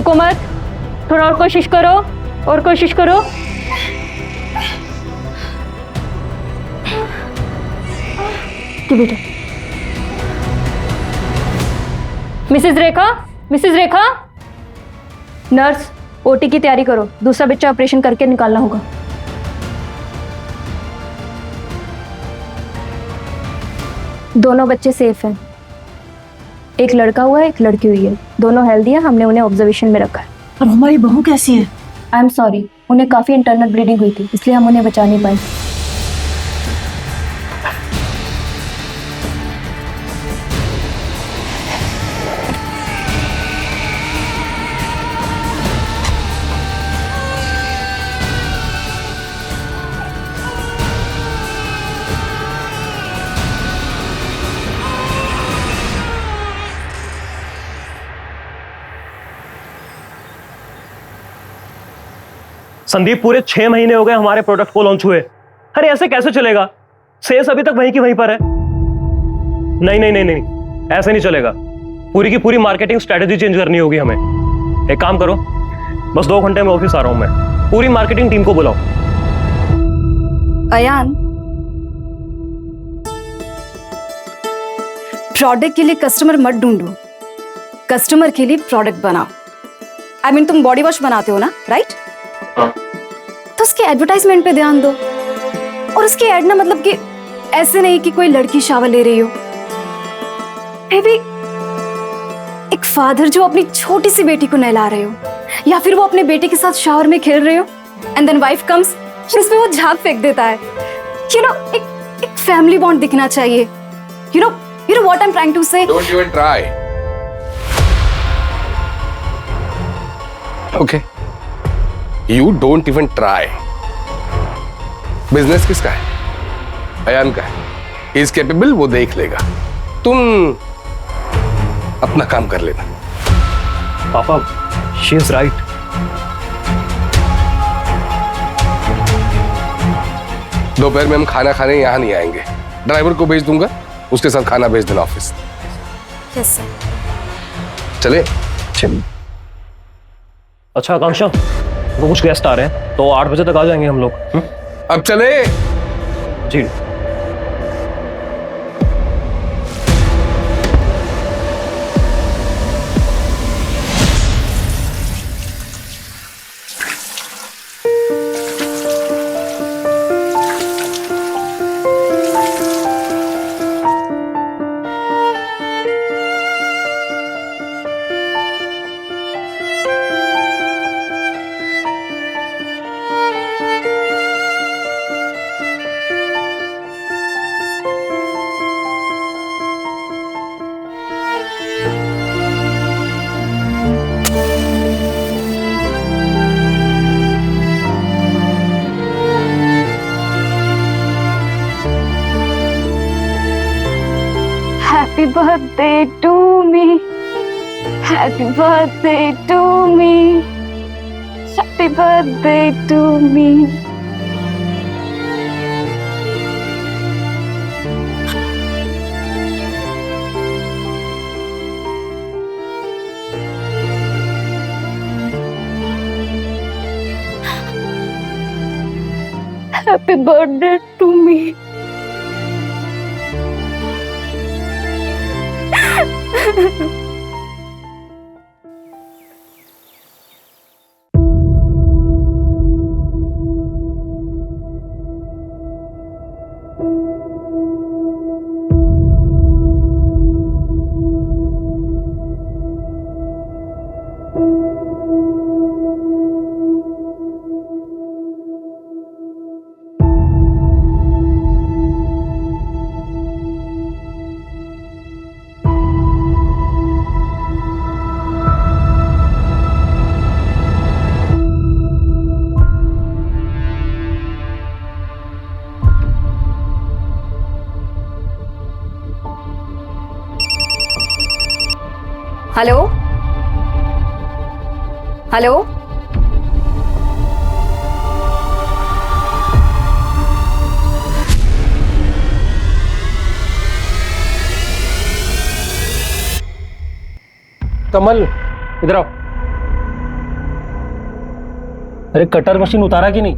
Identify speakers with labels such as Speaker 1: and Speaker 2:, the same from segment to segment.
Speaker 1: रुको मत, थोड़ा और कोशिश करो, और कोशिश करो। बेटा, मिसेस रेखा, मिसेस रेखा, नर्स ओटी की तैयारी करो, दूसरा बच्चा ऑपरेशन करके निकालना होगा। दोनों बच्चे सेफ हैं, एक लड़का हुआ है, एक लड़की हुई है, दोनों हेल्दी है, हमने उन्हें ऑब्जर्वेशन में रखा है।
Speaker 2: और हमारी बहू कैसी है?
Speaker 1: आई एम सॉरी, उन्हें काफी इंटरनल ब्लीडिंग हुई थी, इसलिए हम उन्हें बचा नहीं पाए।
Speaker 3: संदीप, पूरे 6 महीने हो गए हमारे प्रोडक्ट को लॉन्च हुए। अरे ऐसे कैसे चलेगा? सेल्स अभी तक वहीं की वहीं पर है। नहीं नहीं नहीं नहीं, ऐसे नहीं चलेगा। पूरी की पूरी मार्केटिंग स्ट्रेटेजी चेंज करनी होगी हमें। एक काम करो, बस 2 घंटे में ऑफिस आ रहा हूं मैं। पूरी मार्केटिंग टीम को बुलाओ।
Speaker 4: अयान, प्रोडक्ट के लिए कस्टमर मत ढूंढो, कस्टमर के लिए प्रोडक्ट बनाओ। आई मीन तुम बॉडी वॉश बनाते हो ना, राइट? तो उसके एडवर्टाइजमेंट पे ध्यान दो। और उसके ऐड ना मतलब कि ऐसे नहीं कि कोई लड़की शावर ले रही हो। भी एक फादर जो अपनी छोटी सी बेटी को नहला रहे हो, या फिर वो अपने बेटे के साथ शावर में खेल रहे हो, एंड देन वाइफ कम्स, इसमें वो झाग फेंक देता है। यू नो, एक फैमिली बॉन्ड दिखना चाहिए। You know what I am trying to say?
Speaker 5: Don't even try. Okay, you don't even try. Business किसका है? अयान का है। इज कैपेबल, वो देख लेगा। तुम अपना काम कर लेना।
Speaker 3: पापा, शी इज राइट।
Speaker 5: दोपहर में हम खाना खाने यहां नहीं आएंगे। ड्राइवर को भेज दूंगा, उसके साथ खाना भेज देना ऑफिस।
Speaker 4: Yes sir.
Speaker 5: चले?
Speaker 3: चलिए। अच्छा आकांक्षा, वो कुछ गेस्ट आ रहे हैं तो 8 बजे तक आ जाएंगे हम लोग।
Speaker 5: अब चले?
Speaker 3: जी।
Speaker 1: Happy birthday to me. Happy birthday to me. Happy birthday to me. Happy birthday to me.
Speaker 4: Hello hello,
Speaker 3: Kamal, इधर आओ।
Speaker 6: अरे कटर मशीन उतारा कि नहीं?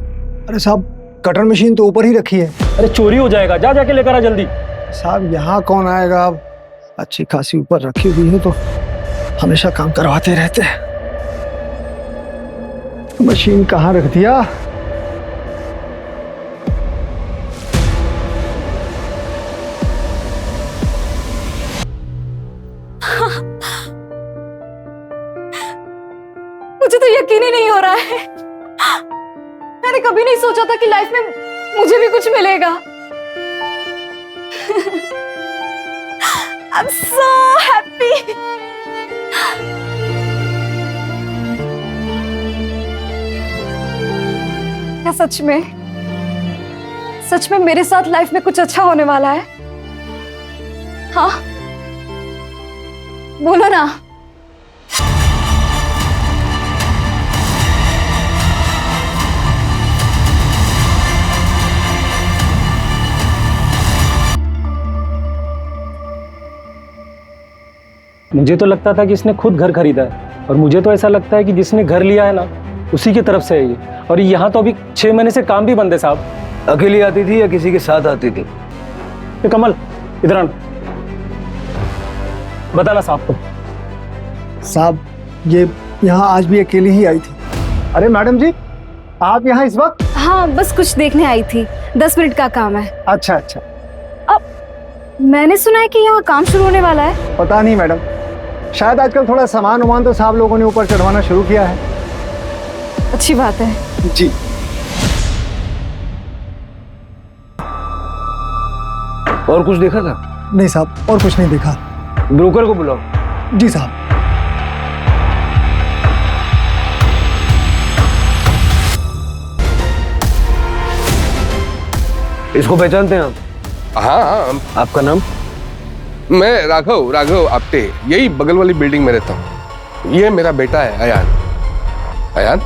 Speaker 7: अरे साहब कटर मशीन तो ऊपर ही रखी है।
Speaker 6: अरे चोरी हो जाएगा, जा जाके लेकर आ जल्दी।
Speaker 7: साहब यहाँ कौन आएगा, अब अच्छी खासी ऊपर रखी हुई है तो हमेशा काम करवाते रहते हैं। मशीन कहाँ रख दिया?
Speaker 4: मुझे तो यकीन ही नहीं हो रहा है। मैंने कभी नहीं सोचा था कि लाइफ में मुझे भी कुछ मिलेगा। I'm so happy. क्या सच में मेरे साथ लाइफ में कुछ अच्छा होने वाला है? हाँ, बोलो ना।
Speaker 6: मुझे तो लगता था कि इसने खुद घर खरीदा है, और मुझे तो ऐसा लगता है कि जिसने घर लिया है ना उसी की तरफ से है ये। और यहाँ तो अभी 6 महीने से काम भी बंद है साहब।
Speaker 8: अकेली आती थी या किसी के साथ आती थी?
Speaker 6: ये कमल इधर आना, बताना साहब को।
Speaker 7: साहब ये यहाँ आज भी अकेली ही आई थी। अरे मैडम जी आप यहाँ इस वक्त?
Speaker 4: हाँ, बस कुछ देखने आई थी, 10 मिनट का काम है।
Speaker 7: अच्छा अच्छा।
Speaker 4: मैंने सुना है कि यहाँ काम शुरू होने वाला है।
Speaker 7: पता नहीं मैडम, शायद आजकल थोड़ा सामान वामान तो साहब लोगों ने ऊपर चढ़वाना शुरू किया है।
Speaker 4: अच्छी बात है।
Speaker 7: जी।
Speaker 8: और कुछ देखा था?
Speaker 7: नहीं साहब और कुछ नहीं देखा।
Speaker 8: ब्रोकर को बुलाओ।
Speaker 7: जी साहब।
Speaker 8: इसको पहचानते हैं आप?
Speaker 5: हाँ हाँ।
Speaker 8: आपका नाम?
Speaker 5: मैं राघव आप्टे, यही बगल वाली बिल्डिंग में रहता हूँ। ये मेरा बेटा है अयान। अयान?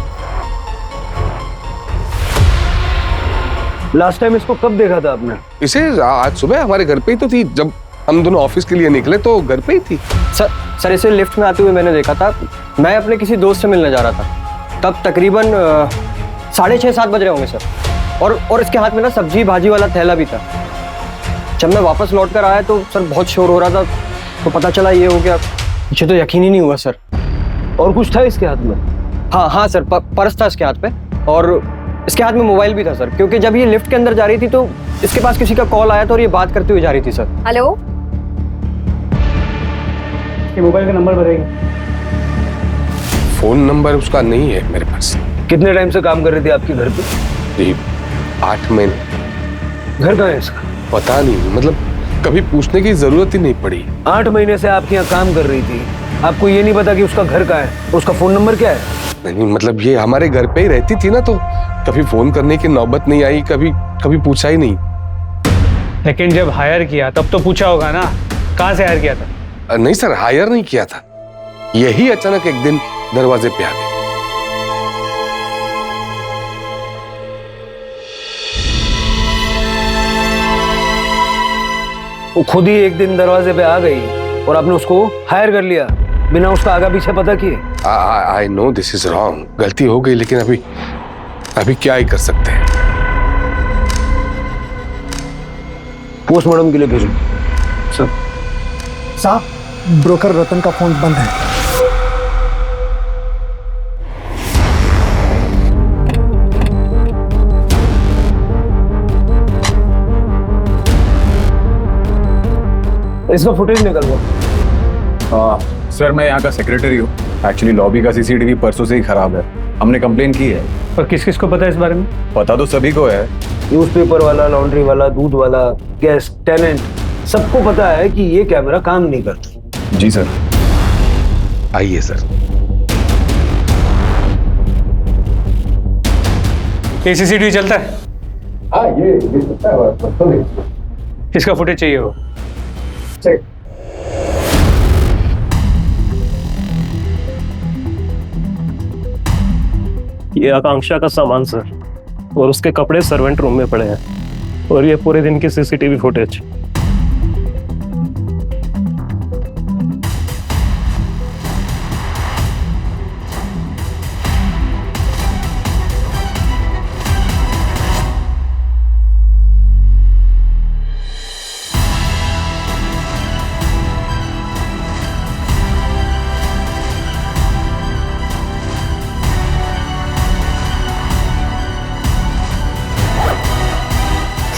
Speaker 8: लास्ट टाइम इसको कब देखा था आपने?
Speaker 5: इसे आज सुबह हमारे घर पे ही तो थी, जब हम दोनों ऑफिस के लिए निकले तो घर पे ही थी।
Speaker 9: सर इसे लिफ्ट में आते हुए मैंने देखा था। मैं अपने किसी दोस्त से मिलने जा रहा था, तब तकरीबन 6:30-7 बज रहे होंगे सर। और इसके हाथ में ना सब्जी भाजी वाला थैला भी था। जब मैं वापस लौट कर आया तो सर बहुत शोर हो रहा था, तो पता चला ये हो गया। मुझे तो यकीन ही नहीं हुआ सर।
Speaker 8: और कुछ था इसके हाथ में?
Speaker 9: हाँ सर, पर्स था इसके हाथ पे, और इसके हाथ में मोबाइल भी था सर, क्योंकि जब ये लिफ्ट के अंदर जा रही थी तो इसके पास किसी का कॉल आया था और ये बात करते हुए जा रही थी सर।
Speaker 4: हेलो,
Speaker 6: ये मोबाइल का नंबर बताइए।
Speaker 5: फोन नंबर उसका नहीं है मेरे पास।
Speaker 8: कितने टाइम से काम कर रही थी आपके घर पे?
Speaker 5: जी 8 महीने।
Speaker 8: घर कहाँ है इसका?
Speaker 5: पता नहीं, मतलब कभी पूछने की जरूरत ही नहीं पड़ी।
Speaker 8: 8 महीने से आपके यहाँ काम कर रही थी, आपको ये नहीं पता कि उसका घर कहाँ है, उसका फोन नंबर क्या है?
Speaker 5: नहीं मतलब ये हमारे घर पे ही रहती थी ना, तो कभी फोन करने की नौबत नहीं आई, कभी पूछा ही नहीं।
Speaker 10: लेकिन जब हायर किया तब तो पूछा होगा ना, कहाँ से हायर किया था?
Speaker 5: नहीं सर, हायर नहीं किया था, यही अचानक एक दिन दरवाजे पे आ गई।
Speaker 8: वो खुद ही एक दिन दरवाजे पे आ गई और आपने उसको हायर कर लिया बिना उसका आगा पीछे पता किए।
Speaker 5: I know this is wrong, गलती हो गई, लेकिन अभी क्या ही कर सकते हैं।
Speaker 8: पोस्टमार्टम के लिए भेजो। सर
Speaker 7: साहब ब्रोकर रतन का फोन बंद है।
Speaker 8: इसका फुटेज निकल गया।
Speaker 11: सर मैं यहाँ का सेक्रेटरी हूँ। एक्चुअली लॉबी का सीसीटीवी परसों से ही खराब है, हमने कंप्लेन की है।
Speaker 10: और किस किस को पता है इस बारे में?
Speaker 11: पता तो सभी को है,
Speaker 8: न्यूज़पेपर वाला, लॉन्ड्री वाला, दूध वाला, गैस टेनेंट, सबको पता है कि ये कैमरा काम नहीं करता।
Speaker 11: जी सर।
Speaker 5: आइए सर।
Speaker 10: ये सीसीटीवी चलता है?
Speaker 5: हाँ ये चलता है।
Speaker 10: इसका फुटेज चाहिए हो।
Speaker 3: ये आकांक्षा का सामान सर, और उसके कपड़े सर्वेंट रूम में पड़े हैं, और ये पूरे दिन की सीसीटीवी फुटेज।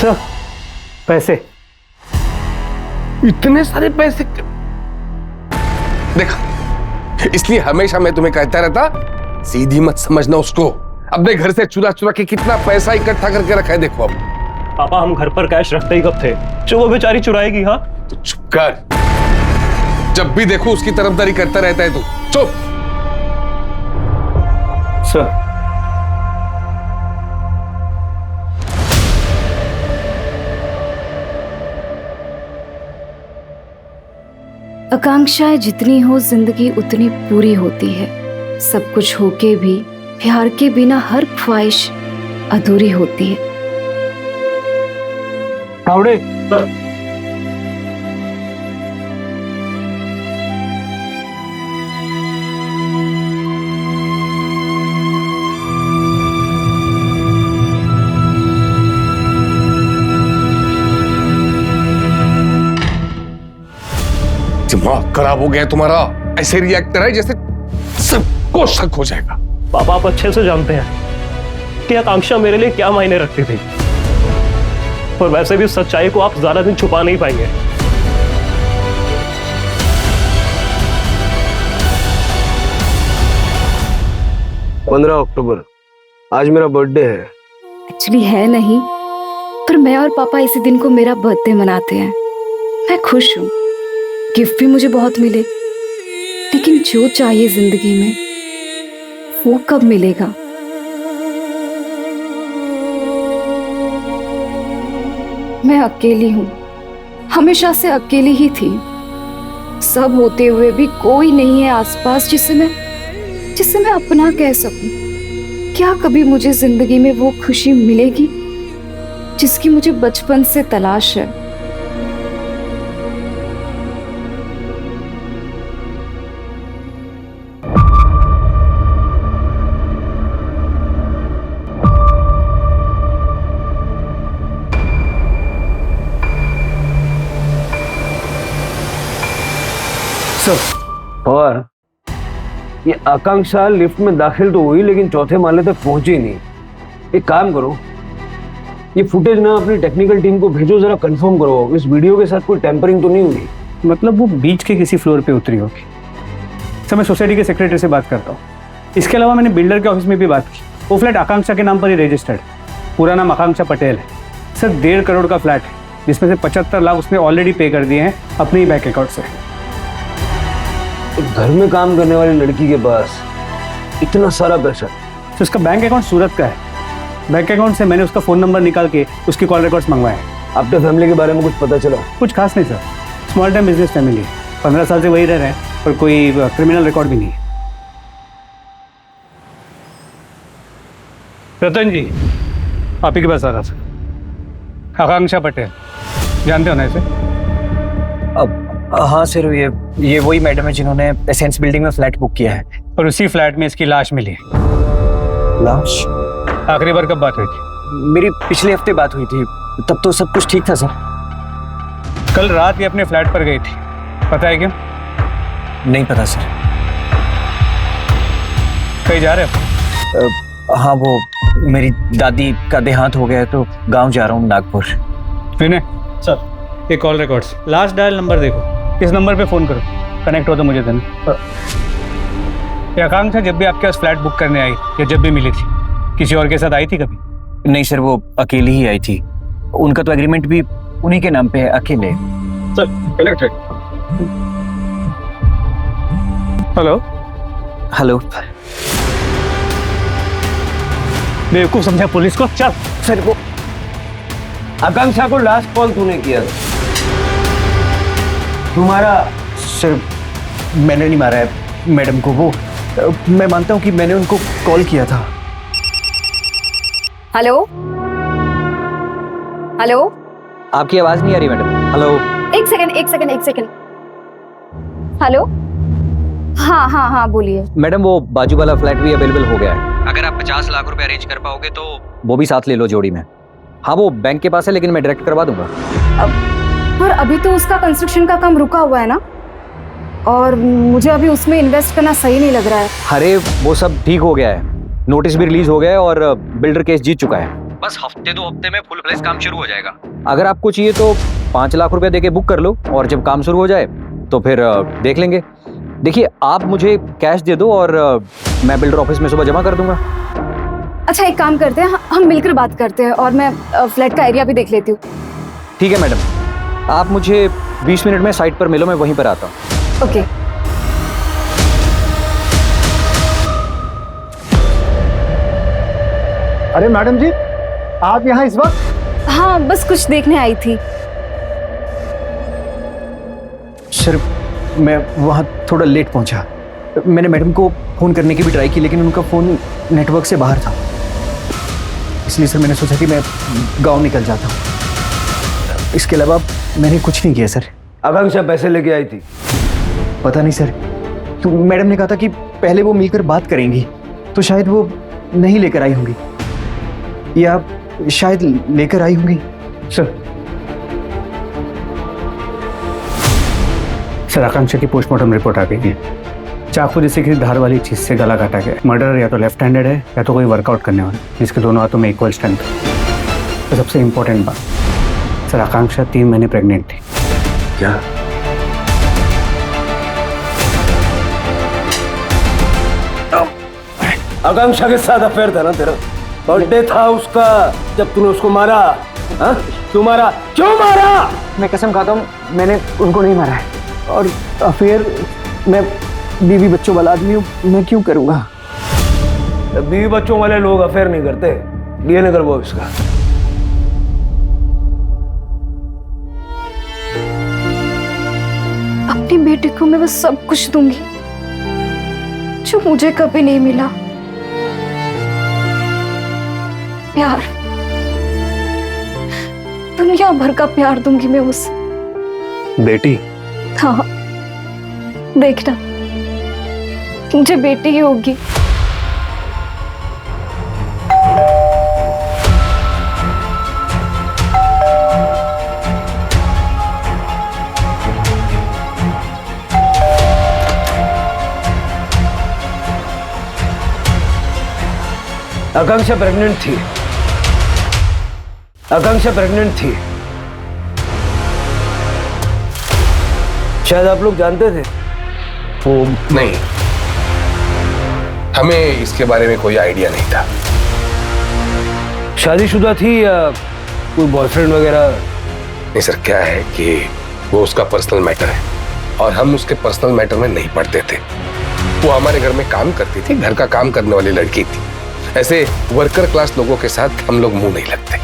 Speaker 10: सर पैसे
Speaker 5: इतने सारे पैसे देखा, इसलिए हमेशा मैं तुम्हें कहता रहता सीधी मत समझना उसको। अपने घर से चुरा चुरा के कितना पैसा इकट्ठा करके रखा है देखो अब।
Speaker 3: पापा हम घर पर कैश रखते ही कब थे जो वो बेचारी चुराएगी? हाँ
Speaker 5: तो चुप कर, जब भी देखो उसकी तरफदारी करता रहता है तू। चुप।
Speaker 10: सर
Speaker 4: आकांक्षाएं जितनी हो जिंदगी उतनी पूरी होती है। सब कुछ होके भी प्यार के बिना हर ख्वाहिश अधूरी होती है।
Speaker 10: तावड़े
Speaker 5: दिमाग खराब हो गया तुम्हारा, ऐसे रिएक्ट कर रहा है जैसे सबको शक हो जाएगा।
Speaker 3: पापा आप अच्छे से जानते हैं कि आकांक्षा मेरे लिए क्या मायने रखती थी, और वैसे भी सच्चाई को आप ज्यादा दिन छुपा नहीं पाएंगे।
Speaker 8: अक्टूबर आज मेरा बर्थडे है।
Speaker 4: एक्चुअली है नहीं, पर मैं और पापा इसी दिन को मेरा बर्थडे मनाते हैं। मैं खुश हूँ, गिफ्ट भी मुझे बहुत मिले, लेकिन जो चाहिए जिंदगी में वो कब मिलेगा? मैं अकेली हूँ, हमेशा से अकेली ही थी। सब होते हुए भी कोई नहीं है आसपास जिसे मैं अपना कह सकूं। क्या कभी मुझे जिंदगी में वो खुशी मिलेगी जिसकी मुझे बचपन से तलाश है?
Speaker 8: और ये आकांक्षा लिफ्ट में दाखिल तो हुई लेकिन चौथे माले तक पहुंची नहीं। एक काम करो, ये फुटेज ना अपनी टेक्निकल टीम को भेजो, जरा कंफर्म करो इस वीडियो के साथ कोई टेम्परिंग तो नहीं हुई।
Speaker 10: मतलब वो बीच के किसी फ्लोर पे उतरी होगी। सर मैं सोसाइटी के सेक्रेटरी से बात करता हूँ। इसके अलावा मैंने बिल्डर के ऑफिस में भी बात की। वो फ्लैट आकांक्षा के नाम पर ही रजिस्टर्ड, पूरा नाम आकांक्षा पटेल है। सर 1.5 करोड़ का फ्लैट है, जिसमें से 75 लाख उसने ऑलरेडी पे कर दिए हैं अपने ही बैंक अकाउंट से।
Speaker 8: घर में काम करने वाली लड़की के पास इतना सारा पैसा?
Speaker 10: तो उसका बैंक अकाउंट सूरत का है। बैंक अकाउंट से मैंने उसका फ़ोन नंबर निकाल के उसकी कॉल रिकॉर्ड्स मंगवाए हैं।
Speaker 8: आपके फैमिली के बारे में कुछ पता चला?
Speaker 10: कुछ खास नहीं sir, small time business family है। 15 साल से वही रह रहे हैं और कोई क्रिमिनल रिकॉर्ड भी नहीं है। रतन जी आप ही के पास आ रहा था। आकांक्षा पटेल जानते हो ना इसे?
Speaker 9: अब हाँ सर, ये वही मैडम है जिन्होंने एसेंस बिल्डिंग में फ्लैट बुक किया है।
Speaker 10: और उसी फ्लैट में इसकी लाश मिली है।
Speaker 9: लाश?
Speaker 10: आखिरी बार कब बात हुई थी?
Speaker 9: मेरी पिछले हफ्ते बात हुई थी, तब तो सब कुछ ठीक था सर।
Speaker 10: कल रात ये अपने फ्लैट पर गई थी, पता है क्यों?
Speaker 9: नहीं पता सर।
Speaker 10: कहीं जा रहे हो?
Speaker 9: हाँ, वो मेरी दादी का देहांत हो गया है तो गांव जा रहा हूँ, नागपुर।
Speaker 10: विनय सर, ये call records, last dial number देखो, इस नंबर पे फ़ोन करो, कनेक्ट हो तो मुझे देना। ये आकांक्षा जब भी आपके पास फ्लैट बुक करने आई या जब भी मिली थी, किसी और के साथ आई थी कभी?
Speaker 9: नहीं सर, वो अकेली ही आई थी। उनका तो एग्रीमेंट भी उन्हीं के नाम पे है, अकेले।
Speaker 10: सर कनेक्ट है। Hello
Speaker 9: hello.
Speaker 10: बेवकूफ समझा पुलिस को? चल।
Speaker 9: सर वो
Speaker 8: आकांक्षा को लास्ट कॉल तूने किया तुम्हारा?
Speaker 9: सर मैंने नहीं मारा है मैडम को। वो मैं मानता हूँ कि मैंने उनको कॉल किया था।
Speaker 4: हेलो हेलो,
Speaker 9: आपकी आवाज नहीं आ रही मैडम। हेलो।
Speaker 4: एक सेकंड। हेलो, हाँ हाँ हाँ बोलिए।
Speaker 9: मैडम वो बाजू वाला फ्लैट भी अवेलेबल हो गया है। अगर आप 50 लाख रुपए अरेंज कर पाओगे तो वो भी साथ ले लो जोड़ी में। हाँ वो बैंक के पास है लेकिन मैं डायरेक्ट करवा दूंगा।
Speaker 4: पर अभी तो उसका कंस्ट्रक्शन का काम रुका हुआ है ना, और मुझे अभी उसमें इन्वेस्ट करना सही नहीं लग रहा है।
Speaker 9: अरे वो सब ठीक हो गया है, नोटिस भी रिलीज हो गया है और बिल्डर केस जीत चुका है।
Speaker 12: बस हफ्ते 2 हफ्ते में फुल फ्लेज काम शुरू हो जाएगा। अगर आपको चाहिए तो 5 लाख रुपए देके बुक कर लो और जब काम शुरू हो जाए तो फिर देख लेंगे। देखिए आप मुझे कैश दे दो और मैं बिल्डर ऑफिस में सुबह जमा कर दूंगा।
Speaker 4: अच्छा एक काम करते हैं, हम मिलकर बात करते हैं और मैं फ्लैट का एरिया भी देख लेती हूँ।
Speaker 12: ठीक है मैडम, आप मुझे 20 मिनट में साइट पर मिलो, मैं वहीं पर आता हूँ।
Speaker 4: ओके।
Speaker 7: अरे मैडम जी, आप यहाँ इस वक्त?
Speaker 4: हाँ बस कुछ देखने आई थी।
Speaker 9: सर मैं वहाँ थोड़ा लेट पहुँचा। मैंने मैडम को फ़ोन करने की भी ट्राई की लेकिन उनका फ़ोन नेटवर्क से बाहर था, इसलिए सर मैंने सोचा कि मैं गांव निकल जाता हूँ। इसके अलावा मैंने कुछ नहीं किया सर।
Speaker 8: आकांक्षा पैसे लेके आई थी?
Speaker 9: पता नहीं सर, तो मैडम ने कहा था कि पहले वो मिलकर बात करेंगी, तो शायद वो नहीं लेकर आई होंगी या शायद लेकर आई होंगी।
Speaker 10: सर आकांक्षा की पोस्टमार्टम रिपोर्ट आ गई है। चाकू जैसे किसी धार वाली चीज से गला काटा गया। मर्डर या तो लेफ्ट हैंडेड है या तो कोई वर्कआउट करने वाला, जिसके दोनों हाथों में इक्वल स्ट्रेंथ। तो सबसे इंपॉर्टेंट बात सर, आकांक्षा 3 महीने प्रेग्नेंट थी।
Speaker 8: क्या? आकांक्षा के साथ अफेयर था ना तेरा? बर्थडे था उसका जब तूने उसको मारा। हाँ? क्यों मारा? क्यों मारा?
Speaker 9: मैं कसम खाता हूँ मैंने उनको नहीं मारा है, और अफेयर मैं बीवी बच्चों वाला आदमी हूँ, मैं क्यों करूँगा?
Speaker 8: बीवी बच्चों वाले लोग अफेयर नहीं करते। डीएनए करवाओ इसका।
Speaker 4: अपनी बेटी को मैं बस सब कुछ दूंगी जो मुझे कभी नहीं मिला। प्यार, दुनिया भर का प्यार दूंगी मैं उसे।
Speaker 10: बेटी?
Speaker 4: हाँ देखना, मुझे बेटी ही होगी।
Speaker 8: आकांक्षा प्रेग्नेंट थी। आकांक्षा प्रेग्नेंट थी। शायद आप लोग जानते थे।
Speaker 5: वो नहीं, हमें इसके बारे में कोई आइडिया नहीं था।
Speaker 8: शादीशुदा थी या कोई बॉयफ्रेंड वगैरह?
Speaker 5: नहीं सर, क्या है कि वो उसका पर्सनल मैटर है और हम उसके पर्सनल मैटर में नहीं पड़ते थे। वो हमारे घर में काम करती थी, घर का काम करने वाली लड़की थी। ऐसे वर्कर क्लास लोगों के साथ हम लोग मुंह नहीं लगते।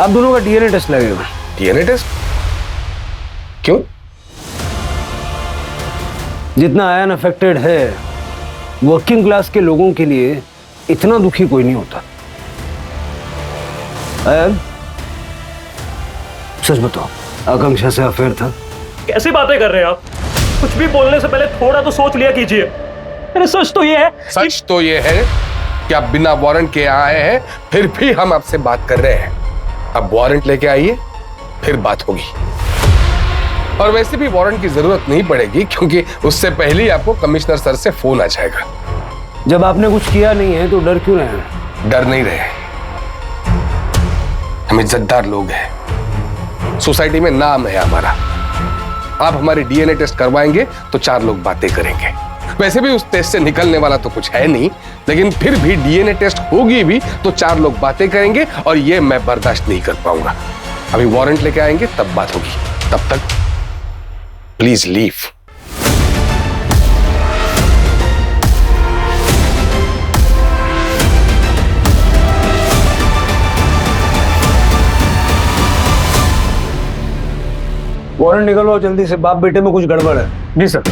Speaker 8: आप दोनों का डीएनए टेस्ट लगेगा।
Speaker 5: DNA test? क्यों?
Speaker 8: जितना आयन अफेक्टेड है, वर्किंग क्लास के लोगों के लिए इतना दुखी कोई नहीं होता। आयन सच बताओ, आकांक्षा से अफेयर था?
Speaker 3: कैसी बातें कर रहे हैं आप? कुछ भी बोलने से पहले थोड़ा तो सोच लिया कीजिए। अरे सच तो ये है,
Speaker 5: सच तो ये है कि आप बिना वारंट के आए हैं, फिर भी हम आपसे बात कर रहे हैं। अब वारंट लेके आइए, फिर बात होगी। और वैसे भी वारंट की जरूरत नहीं पड़ेगी क्योंकि उससे पहले ही आपको कमिश्नर सर से फोन आ जाएगा।
Speaker 8: जब आपने कुछ किया नहीं है तो डर क्यों रहे?
Speaker 5: डर नहीं रहे, हम इज्जतदार लोग हैं, सोसाइटी में नाम है हमारा। आप हमारी डीएनए टेस्ट करवाएंगे तो 4 लोग बातें करेंगे। वैसे भी उस टेस्ट से निकलने वाला तो कुछ है नहीं, लेकिन फिर भी डीएनए टेस्ट होगी भी तो 4 लोग बातें करेंगे और ये मैं बर्दाश्त नहीं कर पाऊंगा। अभी वारंट लेके आएंगे तब बात होगी। तब तक प्लीज लीव।
Speaker 8: वारंट निकलवाओ जल्दी से, बाप बेटे में कुछ गड़बड़ है।
Speaker 10: जी सर।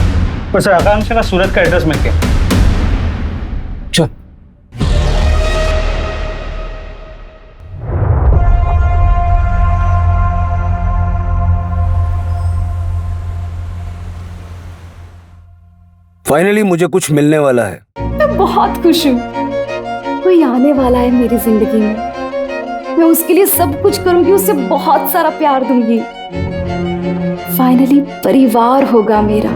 Speaker 10: पर सर आकांक्षा का सूरत का एड्रेस मिल गया।
Speaker 8: चल। फाइनली मुझे कुछ मिलने वाला है।
Speaker 4: मैं बहुत खुश हूँ। कोई आने वाला है मेरी जिंदगी में, मैं उसके लिए सब कुछ करूंगी, उसे बहुत सारा प्यार दूंगी। फाइनली परिवार होगा मेरा,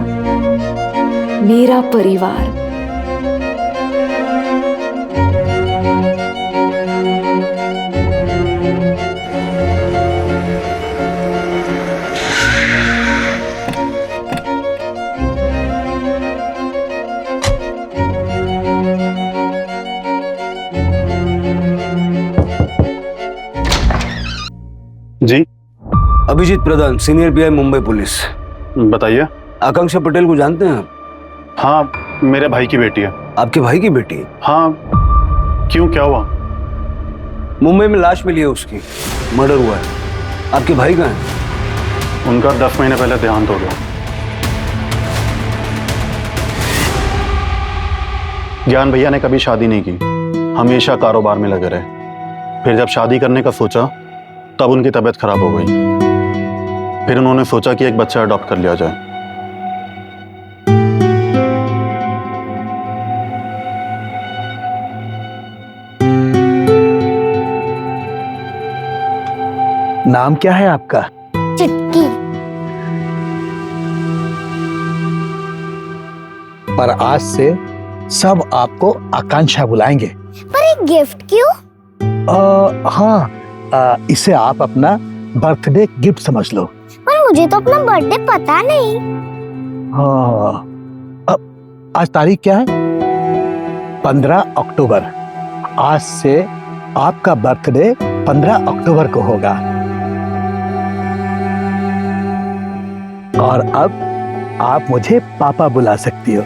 Speaker 4: मेरा परिवार।
Speaker 11: जी
Speaker 8: अभिजीत प्रधान, सीनियर पीआई, मुंबई पुलिस।
Speaker 11: बताइए।
Speaker 8: आकांक्षा पटेल को जानते हैं आप?
Speaker 11: हाँ, मेरे भाई की बेटी है।
Speaker 8: आपके भाई की बेटी?
Speaker 11: हाँ, क्यों, क्या हुआ?
Speaker 8: मुंबई में लाश मिली है उसकी, मर्डर हुआ है। आपके भाई कहाँ हैं?
Speaker 11: उनका 10 महीने पहले देहांत हो गया। ज्ञान भैया ने कभी शादी नहीं की, हमेशा कारोबार में लगे रहे। फिर जब शादी करने का सोचा तब उनकी तबीयत खराब हो गई। फिर उन्होंने सोचा कि एक बच्चा अडॉप्ट कर लिया जाए।
Speaker 7: नाम क्या है आपका?
Speaker 13: चुटकी।
Speaker 7: पर आज से सब आपको आकांक्षा बुलाएंगे।
Speaker 13: पर एक गिफ्ट क्यों?
Speaker 7: हाँ, इसे आप अपना बर्थडे गिफ्ट समझ लो।
Speaker 13: पर मुझे तो अपना बर्थडे पता नहीं।
Speaker 7: हाँ, अब आज तारीख क्या है? 15 अक्टूबर। आज से आपका बर्थडे 15 अक्टूबर को होगा। और अब आप मुझे पापा बुला सकती हो।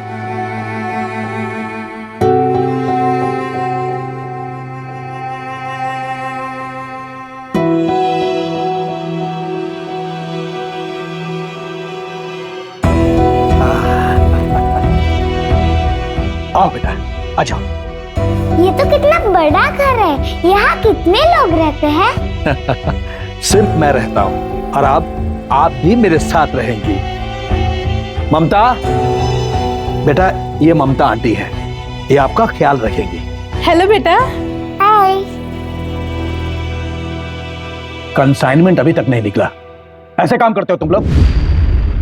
Speaker 7: आओ बेटा, आ जाओ।
Speaker 13: ये तो कितना बड़ा घर है। यहाँ कितने लोग रहते हैं?
Speaker 7: सिर्फ मैं रहता हूँ और आप भी मेरे साथ रहेंगी। ममता, बेटा ये ममता आंटी है, ये आपका ख्याल रखेगी।
Speaker 2: हेलो बेटा।
Speaker 13: हाय।
Speaker 7: कंसाइनमेंट अभी तक नहीं निकला। ऐसे काम करते हो तुम लोग?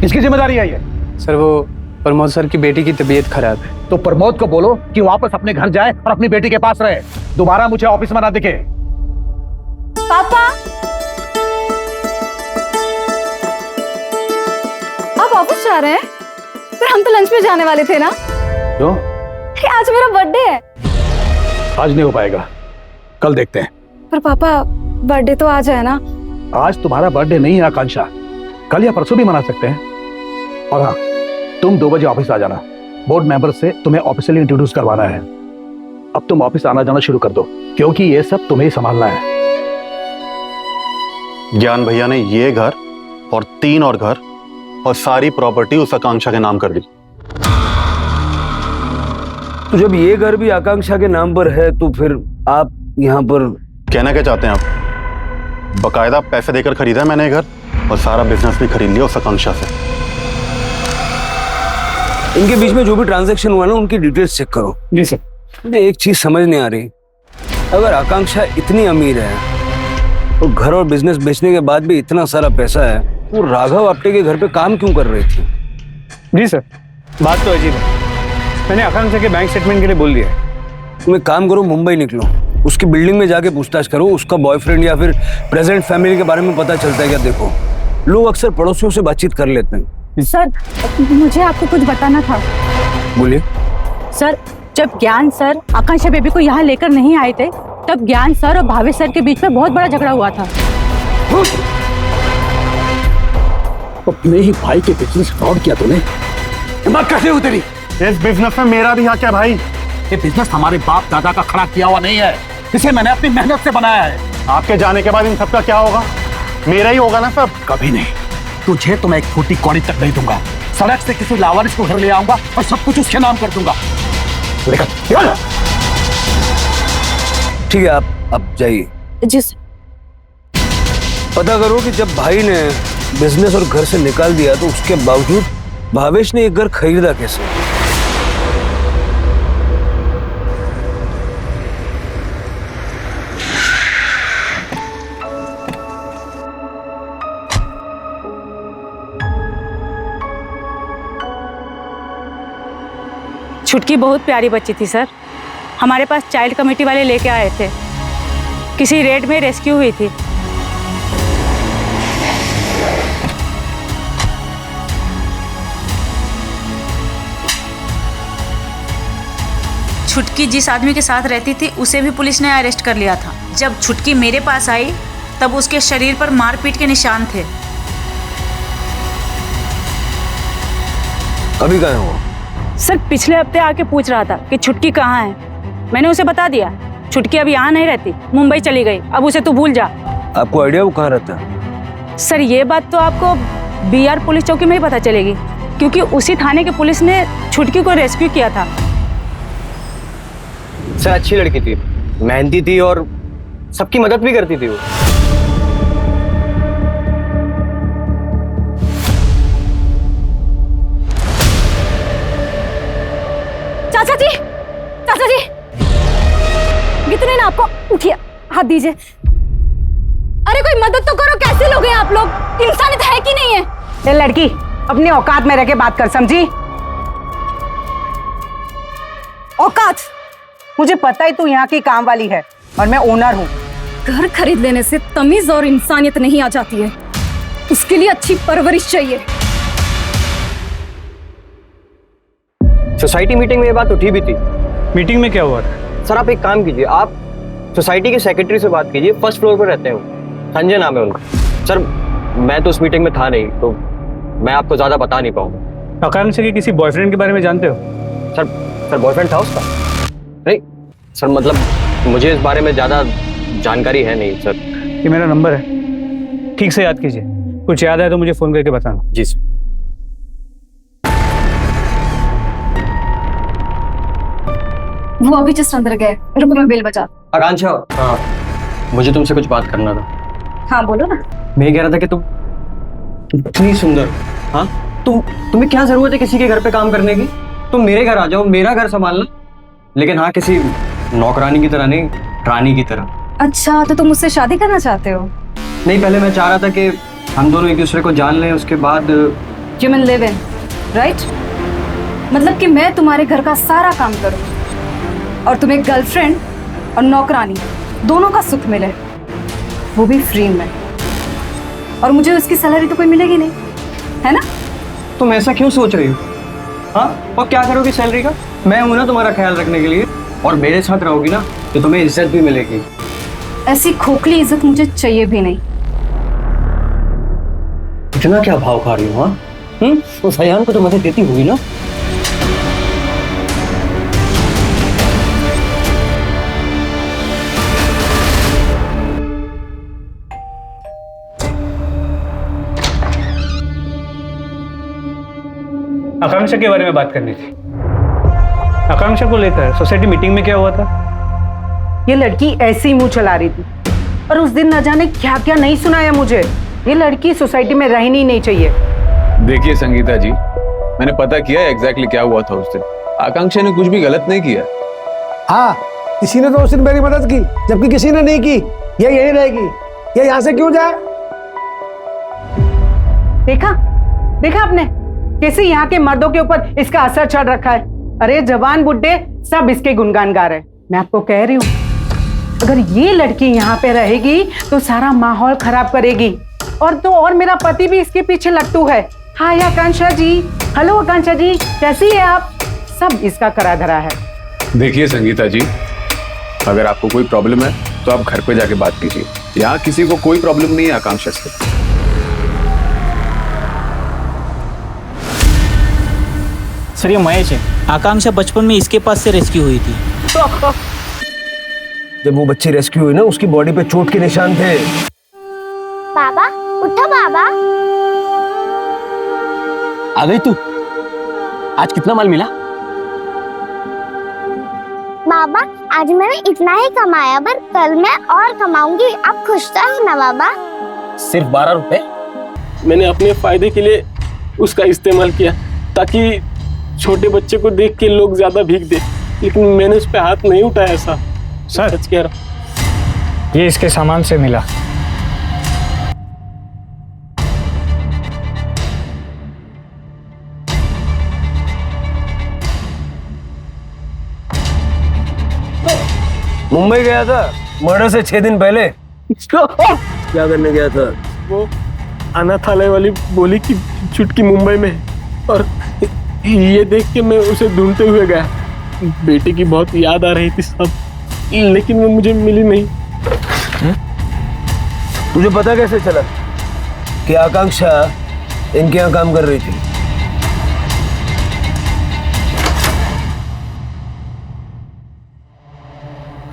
Speaker 7: किसकी जिम्मेदारी है ये?
Speaker 9: सर वो प्रमोद सर की बेटी की तबीयत खराब है।
Speaker 7: तो प्रमोद को बोलो कि वापस अपने घर जाए और अपनी बेटी के पास रहे। दोबारा मुझे ऑफिस में ना दिखे।
Speaker 4: पापा, आप ऑफिस जा रहे हैं? पर हम तो लंच में जाने वाले थे ना।
Speaker 7: क्यों?
Speaker 4: आज मेरा बर्थडे है।
Speaker 7: आज नहीं हो पाएगा, कल देखते हैं।
Speaker 4: पर पापा, बर्थडे तो आज है ना।
Speaker 7: आज तुम्हारा बर्थडे नहीं है आकांक्षा, कल या परसों भी मना सकते हैं। और हाँ, तुम 2 बजे ऑफिस आ जाना। बोर्ड मेंबर से तुम्हें ऑफिशियली इंट्रोड्यूस करवाना है। अब तुम ऑफिस आना जाना शुरू कर दो, क्योंकि ये सब तुम्हें ही संभालना है।
Speaker 11: ज्ञान भैया ने ये घर और 3 और घर और सारी प्रॉपर्टी उस आकांक्षा के नाम कर दी।
Speaker 8: तो जब ये घर भी आकांक्षा के नाम पर है तो फिर आप यहाँ पर
Speaker 11: कहना क्या चाहते हैं आप? बकायदा पैसे देकर खरीदा है मैंने ये घर और सारा बिजनेस भी खरीद लिया उस आकांक्षा से।
Speaker 8: इनके बीच में जो भी ट्रांजैक्शन हुआ ना, उनकी डिटेल्स चेक करो।
Speaker 9: जी सर।
Speaker 8: मुझे एक चीज समझ नहीं आ रही, अगर आकांक्षा इतनी अमीर है तो घर और बिजनेस बेचने के बाद भी इतना सारा पैसा है, वो राघव आपटे के घर पे काम क्यों कर रही थी?
Speaker 10: जी सर, बात तो अजीब है। मैंने आकांक्षा के बैंक स्टेटमेंट के लिए बोल दिया है।
Speaker 8: तुम एक काम करो, मुंबई निकलो, उसकी बिल्डिंग में जाके पूछताछ करो। उसका बॉयफ्रेंड या फिर प्रेजेंट फैमिली के बारे में पता चलता है क्या? देखो, लोग अक्सर पड़ोसियों से बातचीत कर लेते हैं।
Speaker 2: सर, मुझे आपको कुछ बताना था।
Speaker 8: बोलिए।
Speaker 2: सर, जब ज्ञान सर आकांक्षा बेबी को यहाँ लेकर नहीं आए थे, तब ज्ञान सर और भावेश सर के बीच में बहुत बड़ा झगड़ा हुआ था।
Speaker 7: अपने ही भाई के बिजनेस फ्रॉड किया तूने। हिम्मत कैसे हुई तेरी?
Speaker 11: इस बिजनेस में मेरा भी हक है भाई।
Speaker 7: ये बिजनेस हमारे बाप दादा का खड़ा किया हुआ नहीं है, इसे मैंने अपनी मेहनत से बनाया है।
Speaker 11: आपके जाने के बाद इन सबका क्या होगा? मेरा ही होगा ना सब।
Speaker 7: कभी नहीं। तुझे तो मैं एक फूटी कौड़ी तक नहीं दूंगा। सड़क से किसी लावारिस को घर ले आऊंगा और सब कुछ उसके नाम कर दूंगा।
Speaker 8: ठीक है, आप जाइए।
Speaker 2: जी सर।
Speaker 8: पता करो कि जब भाई ने बिजनेस और घर से निकाल दिया तो उसके बावजूद भावेश ने एक घर खरीदा कैसे?
Speaker 2: छुटकी बहुत प्यारी बच्ची थी सर। हमारे पास चाइल्ड कमेटी वाले लेके आए थे। किसी रेड में रेस्क्यू हुई थी।
Speaker 14: छुटकी जिस आदमी के साथ रहती थी उसे भी पुलिस ने अरेस्ट कर लिया था। जब छुटकी मेरे पास आई तब उसके शरीर पर मारपीट के निशान थे।
Speaker 8: अभी कहाँ है वो?
Speaker 2: सर पिछले हफ्ते आके पूछ रहा था कि छुटकी कहाँ है। मैंने उसे बता दिया छुटकी अब यहाँ नहीं रहती, मुंबई चली गई। अब उसे तू भूल जा।
Speaker 8: आपको आइडिया वो कहाँ रहता है?
Speaker 2: सर ये बात तो आपको BR पुलिस चौकी में ही पता चलेगी, क्योंकि उसी थाने के पुलिस ने छुटकी को रेस्क्यू किया था।
Speaker 9: सर अच्छी लड़की थी, मेहनती थी और सबकी मदद भी करती थी वो।
Speaker 4: चाचा जी, चाचा जी, कितने ना आपको, उठिए, हाथ दीजिए। अरे कोई मदद तो करो, कैसे लोग हैं आप लोग? इंसानियत है कि नहीं है?
Speaker 15: ये लड़की अपनी औकात में रह के बात कर, समझी?
Speaker 4: औकात?
Speaker 15: मुझे पता है तू यहाँ की काम वाली है और मैं ओनर हूँ।
Speaker 4: घर खरीद लेने से तमीज और इंसानियत नहीं आ जाती है, उसके लिए अच्छी परवरिश चाहिए।
Speaker 9: सोसाइटी मीटिंग में ये बात उठी भी थी।
Speaker 10: मीटिंग में क्या हुआ था?
Speaker 9: सर आप एक काम कीजिए, आप सोसाइटी के सेक्रेटरी से बात कीजिए, फर्स्ट फ्लोर पर रहते हैं, संजय नाम है उनका। सर मैं तो उस मीटिंग में था नहीं, तो मैं आपको ज्यादा बता नहीं पाऊंगा।
Speaker 10: आकांक्षा के किसी बॉयफ्रेंड के बारे में जानते हो?
Speaker 9: सर बॉयफ्रेंड था उसका? नहीं सर, मतलब मुझे इस बारे में ज्यादा जानकारी है नहीं सर।
Speaker 10: ये मेरा नंबर है, ठीक से याद कीजिए। कुछ याद है तो मुझे फोन करके बताना।
Speaker 9: जी सर।
Speaker 4: वो अभी जस्ट अंदर गए, रुको मैं बेल बजा।
Speaker 9: आकांक्षा, हाँ मुझे तुमसे कुछ बात करना था।
Speaker 4: हाँ बोलो ना।
Speaker 9: मैं कह रहा था कि तुम इतनी सुंदर, हाँ तुम्हें क्या जरूरत है किसी के घर पे काम करने की? तुम मेरे घर आ जाओ, मेरा घर संभालना, लेकिन हाँ किसी नौकरानी की तरह नहीं, रानी की तरह।
Speaker 4: अच्छा तो तुम मुझसे शादी करना चाहते हो?
Speaker 9: नहीं, पहले मैं चाह रहा था कि हम दोनों एक दूसरे को जान लें, उसके बाद
Speaker 4: you mean live in, right? मतलब कि मैं तुम्हारे घर का सारा काम करूं और तुम्हें गर्लफ्रेंड और नौकरानी दोनों का सुख मिले, वो भी फ्री में, और मुझे उसकी सैलरी तो कोई मिलेगी नहीं, है ना?
Speaker 9: तुम ऐसा क्यों सोच रही हो? हाँ, और क्या करोगी सैलरी का? मैं हूं ना तुम्हारा ख्याल रखने के लिए, और मेरे साथ रहोगी ना तो तुम्हें इज्जत भी मिलेगी।
Speaker 4: ऐसी खोखली इज्जत मुझे चाहिए भी नहीं।
Speaker 9: इतना क्या भाव खा रही हो? हाँ तो सयान को तो मदद देती होगी ना?
Speaker 10: आकांक्षा के बारे में बात करनी थी। आकांक्षा को लेकर सोसाइटी मीटिंग में क्या हुआ था?
Speaker 15: ये लड़की ऐसे ही मुंह चला रही थी और उस दिन न जाने क्या क्या नहीं सुनाया मुझे। ये लड़की सोसाइटी में रहनी नहीं चाहिए।
Speaker 16: देखिए संगीता जी, मैंने पता किया एग्जैक्टली क्या हुआ था उस दिन। आकांक्षा ने कुछ भी गलत नहीं किया।
Speaker 17: हाँ, किसी ने तो उस दिन मेरी मदद की, जबकि किसी ने नहीं की। ये यही रहेगी, ये यहाँ से क्यों जाए?
Speaker 15: देखा आपने कैसे यहाँ के मर्दों के ऊपर इसका असर चढ़ रखा है। अरे जवान बुड्ढे सब इसके गुणगान गा रहे हैं। मैं आपको कह रही हूँ, अगर ये लड़की यहाँ पे रहेगी तो सारा माहौल खराब करेगी, और मेरा पति भी इसके पीछे लट्टू है। हाय आकांक्षा जी, हेलो आकांक्षा जी, कैसी है आप? सब इसका करा धरा है।
Speaker 16: देखिए संगीता जी, अगर आपको कोई प्रॉब्लम है तो आप घर पे जाके बात कीजिए। यहाँ किसी को कोई प्रॉब्लम नहीं है आकांक्षा से।
Speaker 18: सर ये महेश है। आकांक्षा बचपन में इसके पास से रेस्क्यू हुई थी।
Speaker 8: जब वो बच्ची रेस्क्यू हुई ना, उसकी बॉडी पे चोट के निशान थे।
Speaker 13: पापा उठो पापा।
Speaker 9: आ गई तू? आज कितना माल मिला?
Speaker 13: बाबा आज मैंने इतना ही कमाया, पर कल मैं और कमाऊंगी। आप खुश तो हो ना बाबा?
Speaker 9: सिर्फ 12 रुपए?
Speaker 19: मैंने अपने फायदे के लिए उसका इस्तेमाल किया, ताकि छोटे बच्चे को देख के लोग ज्यादा भीख दे, लेकिन मैंने उस पे हाथ नहीं उठाया। ऐसा सच कह रहा।
Speaker 10: ये इसके सामान से मिला।
Speaker 8: मुंबई गया था मर्डर से 6 दिन पहले। क्या करने गया था?
Speaker 19: वो अनाथालय वाली बोली कि चुटकी मुंबई में है और ये देख के मैं उसे ढूंढते हुए गया। बेटी की बहुत याद आ रही थी सब, लेकिन वो मुझे मिली नहीं।
Speaker 8: तुझे पता कैसे चला कि आकांक्षा इनके यहाँ काम कर रही थी?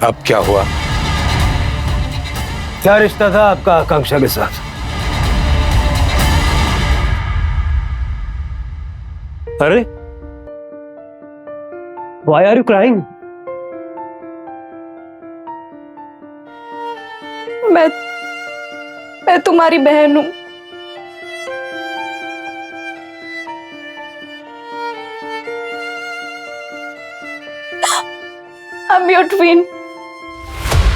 Speaker 5: अब क्या हुआ?
Speaker 8: क्या रिश्ता था आपका आकांक्षा के साथ?
Speaker 3: अरे why are you crying?
Speaker 1: मैं तुम्हारी बहन हूं। I'm your twin।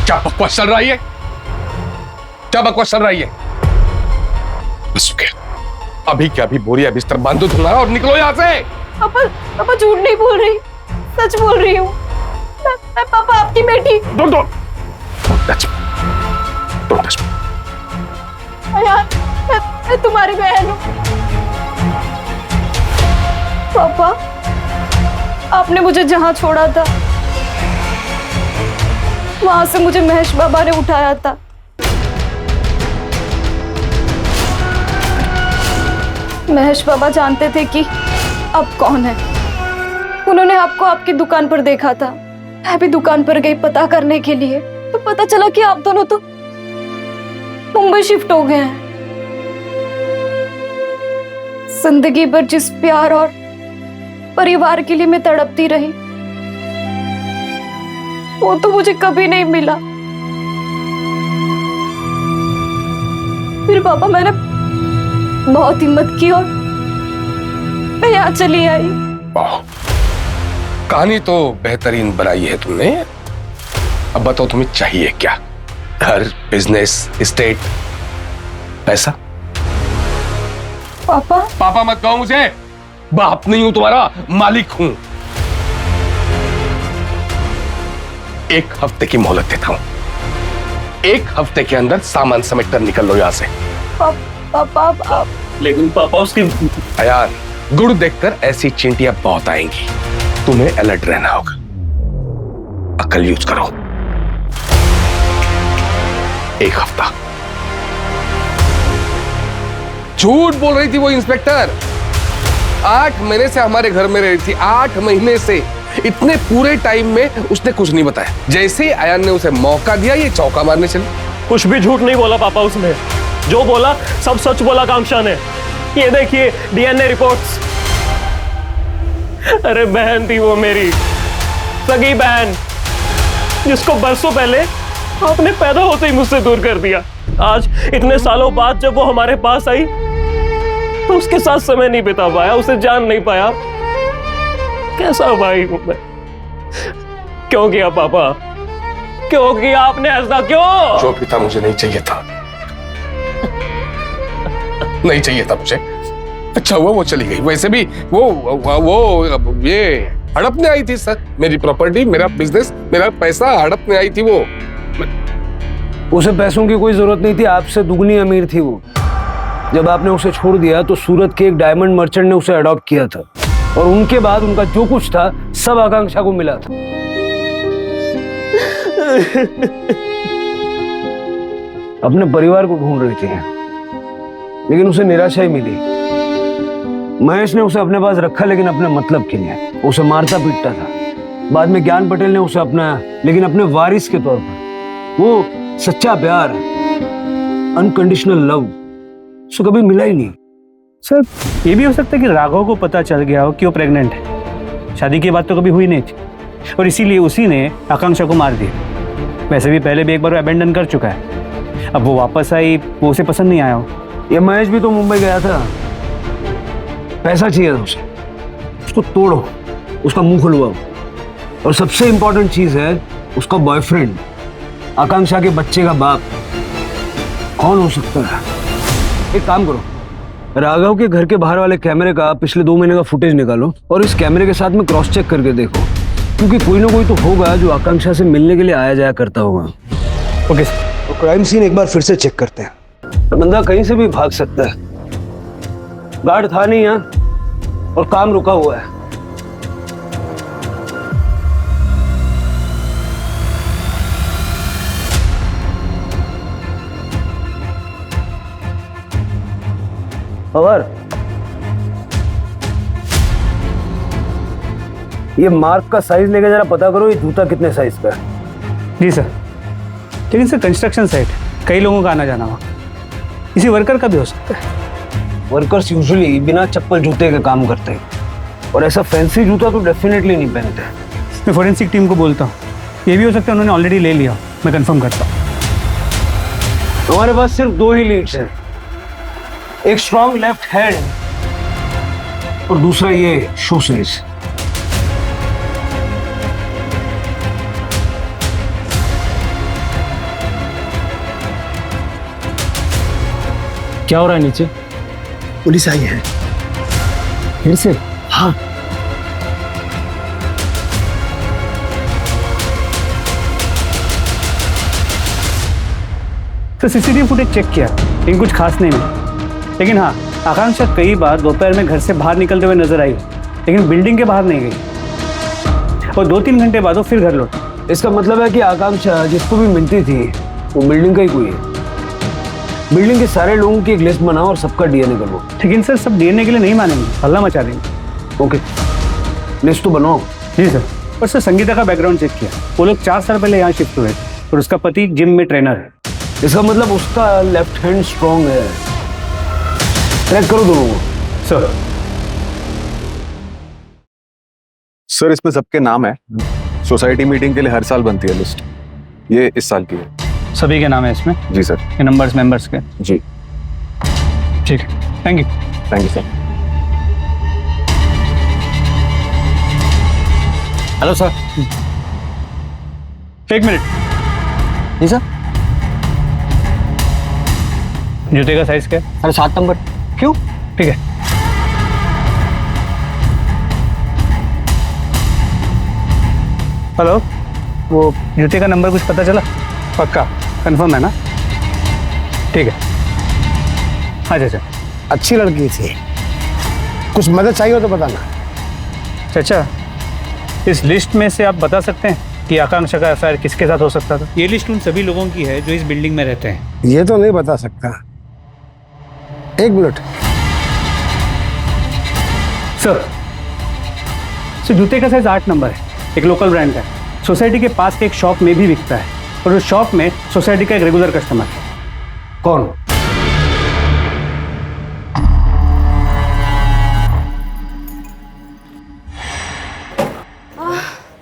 Speaker 5: क्या बकवास चल रही है? क्या बकवास चल रही है? बस हो गया। अभी क्या अभी बोरिया बिस्तर बांधो तुम्हारा और निकलो यहाँ से।
Speaker 1: पापा झूठ नहीं बोल रही, सच बोल रही हूँ। मैं पापा आपकी बेटी।
Speaker 5: Don't touch me।
Speaker 1: यार, मैं तुम्हारी बहन हूँ। पापा, आपने मुझे जहाँ छोड़ा था वहां से मुझे महेश बाबा ने उठाया था। महेश बाबा जानते थे कि आप कौन है। उन्होंने आपको आपकी दुकान पर देखा था। मैं भी दुकान पर गई पता करने के लिए, तो पता चला कि आप दोनों तो मुंबई शिफ्ट हो गए हैं। जिंदगी भर जिस प्यार और परिवार के लिए मैं तड़पती रही, वो तो मुझे कभी नहीं मिला। फिर पापा मैंने बहुत हिम्मत की और मैं यहाँ चली आई।
Speaker 5: कहानी तो बेहतरीन बनाई है तुमने। अब बताओ तुम्हें चाहिए क्या? घर, बिजनेस, एस्टेट, पैसा?
Speaker 1: पापा
Speaker 5: पापा मत कहो मुझे। बाप नहीं हूं तुम्हारा, मालिक हूं। 1 हफ्ते की मोहलत देता हूं। 1 हफ्ते के अंदर सामान समेट कर निकल लो यहां से।
Speaker 1: पापा आप
Speaker 3: लेकिन पापा उसकी
Speaker 5: यार, गुड़ देखकर ऐसी चींटियां बहुत आएंगी। तुम्हें अलर्ट रहना होगा। अकल यूज करो। 1 हफ्ता। झूठ बोल रही थी वो इंस्पेक्टर। 8 महीने से हमारे घर में रही थी। 8 महीने से। इतने पूरे टाइम में उसने कुछ नहीं बताया। जैसे ही आयान ने उसे मौका दिया, ये चौका मारने चली।
Speaker 3: कुछ भी झूठ नहीं बोला पापा उसने। जो बोला सब सच बोला आकांक्षा ने। ये देखिए डीएनए रिपोर्ट्स। अरे बहन थी वो मेरी, सगी बहन, जिसको बरसों पहले आपने पैदा होते ही मुझसे दूर कर दिया। आज इतने सालों बाद जब वो हमारे पास आई तो उसके साथ समय नहीं बिता पाया, उसे जान नहीं पाया। कैसा भाई हूं मैं? क्यों किया पापा? क्यों किया आपने ऐसा? क्यों?
Speaker 5: जो पिता मुझे नहीं चाहिए था, नहीं चाहिए था मुझे। अच्छा हुआ वो चली गई। वैसे भी वो ये हड़पने आई थी सर। मेरी प्रॉपर्टी, मेरा बिजनेस, मेरा पैसा हड़पने आई थी वो।
Speaker 8: उसे पैसों की कोई जरूरत नहीं थी। आपसे दुगनी अमीर थी वो। जब आपने उसे छोड़ दिया तो सूरत के एक डायमंड मर्चेंट ने उसे अडॉप्ट किया था और उनके बाद उनका जो कुछ था सब आकांक्षा को मिला था। अपने परिवार को ढूंढ रही थी, लेकिन उसे निराशा ही मिली। महेश ने उसे अपने पास रखा, लेकिन अपने मतलब के लिए। उसे मारता पीटता था। बाद में ज्ञान पटेल ने उसे अपनाया, लेकिन अपने वारिस के तौर पर। वो सच्चा प्यार, अनकंडीशनल लव उसे कभी मिला ही नहीं।
Speaker 10: सर, ये भी हो सकता है कि राघव को पता चल गया हो कि वो प्रेग्नेंट है। शादी की बात तो कभी हुई नहीं थी और इसीलिए उसी ने आकांक्षा को मार दिया। वैसे भी पहले भी एक बार वो अबेंडन कर चुका है। अब वो वापस आई, वो उसे पसंद नहीं आया हो।
Speaker 8: ये महेश भी तो मुंबई गया था। पैसा चाहिए था उसे। उसको तोड़ो, उसका मुंह खुलवाओ। और सबसे इंपॉर्टेंट चीज है उसका बॉयफ्रेंड, आकांक्षा के बच्चे का बाप कौन हो सकता है? एक काम करो, राघव के घर के बाहर वाले कैमरे का पिछले 2 महीने का फुटेज निकालो और इस कैमरे के साथ में क्रॉस चेक करके देखो क्योंकि कोई ना कोई तो होगा जो आकांक्षा से मिलने के लिए आया जाया करता होगा।
Speaker 17: ओके तो क्राइम सीन एक बार फिर से चेक करते हैं।
Speaker 8: बंदा कहीं से भी भाग सकता है। गार्ड था नहीं यहाँ और काम रुका हुआ है। और ये मार्क का साइज लेके जरा पता करो, ये जूता कितने साइज का है।
Speaker 10: जी सर। लेकिन सर कंस्ट्रक्शन साइट, कई लोगों का आना जाना हुआ, किसी वर्कर का भी हो सकता है।
Speaker 8: वर्कर्स यूजुअली बिना चप्पल जूते के काम करते हैं और ऐसा फैंसी जूता तो डेफिनेटली नहीं पहनते।
Speaker 10: मैं फोरेंसिक टीम को बोलता हूँ, ये भी हो सकता है उन्होंने ऑलरेडी ले लिया, मैं कंफर्म करता हूँ।
Speaker 8: हमारे पास सिर्फ 2 ही लीड्स हैं, एक स्ट्रॉन्ग लेफ्ट हैंड और दूसरा ये शू साइज।
Speaker 6: क्या हो रहा है नीचे?
Speaker 17: पुलिस आई है
Speaker 6: फिर से?
Speaker 17: हाँ।
Speaker 10: तो सीसीटीवी फुटेज चेक किया, लेकिन कुछ खास नहीं मिला। लेकिन हाँ, आकांक्षा कई बार दोपहर में घर से बाहर निकलते हुए नजर आई, लेकिन बिल्डिंग के बाहर नहीं गई और 2-3 घंटे बाद वो फिर घर लौटी।
Speaker 8: इसका मतलब है कि आकांक्षा जिसको भी मिलती थी वो बिल्डिंग का ही कोई है। बिल्डिंग के सारे लोगों की एक लिस्ट बनाओ और सबका डीएनए करवाओ।
Speaker 10: लेकिन सर सब डीएनए के लिए नहीं मानेंगे, हल्ला मचा देंगे।
Speaker 8: ओके, लिस्ट तो बनाओ।
Speaker 10: जी सर। और सर संगीता का बैकग्राउंड चेक किया, वो लोग 4 साल पहले यहाँ शिफ्ट हुए और उसका पति जिम में ट्रेनर है।
Speaker 8: इसका मतलब उसका लेफ्ट हैंड स्ट्रॉन्ग है। ट्रैक करो दोनों को।
Speaker 10: सर
Speaker 16: सर इसमें सबके नाम है। सोसाइटी मीटिंग के लिए हर साल बनती है लिस्ट, ये इस साल की है।
Speaker 10: सभी के नाम है इसमें?
Speaker 16: जी सर।
Speaker 10: ये नंबर्स मेंबर्स के?
Speaker 16: जी
Speaker 10: ठीक है, thank you.
Speaker 16: Thank you sir.
Speaker 12: Hello sir.
Speaker 10: एक मिनट।
Speaker 12: जी सर।
Speaker 10: जूते का साइज क्या है?
Speaker 12: 7 नंबर। क्यों?
Speaker 10: ठीक है। हेलो, वो जूते का नंबर कुछ पता चला? पक्का कंफर्म है ना? ठीक है। अच्छा अच्छा।
Speaker 17: अच्छी लड़की थी, कुछ मदद चाहिए हो तो बताना।
Speaker 10: चाचा, इस लिस्ट में से आप बता सकते हैं कि आकांक्षा का अफेयर किसके साथ हो सकता था? ये लिस्ट उन सभी लोगों की है जो इस बिल्डिंग में रहते हैं।
Speaker 17: ये तो नहीं बता सकता। 1 मिनट।
Speaker 10: सर जूते का साइज 8 नंबर है, एक लोकल ब्रांड का है। सोसाइटी के पास के एक शॉप में भी बिकता है और उस शॉप में सोसाइटी का एक रेगुलर कस्टमर है।
Speaker 8: कौन?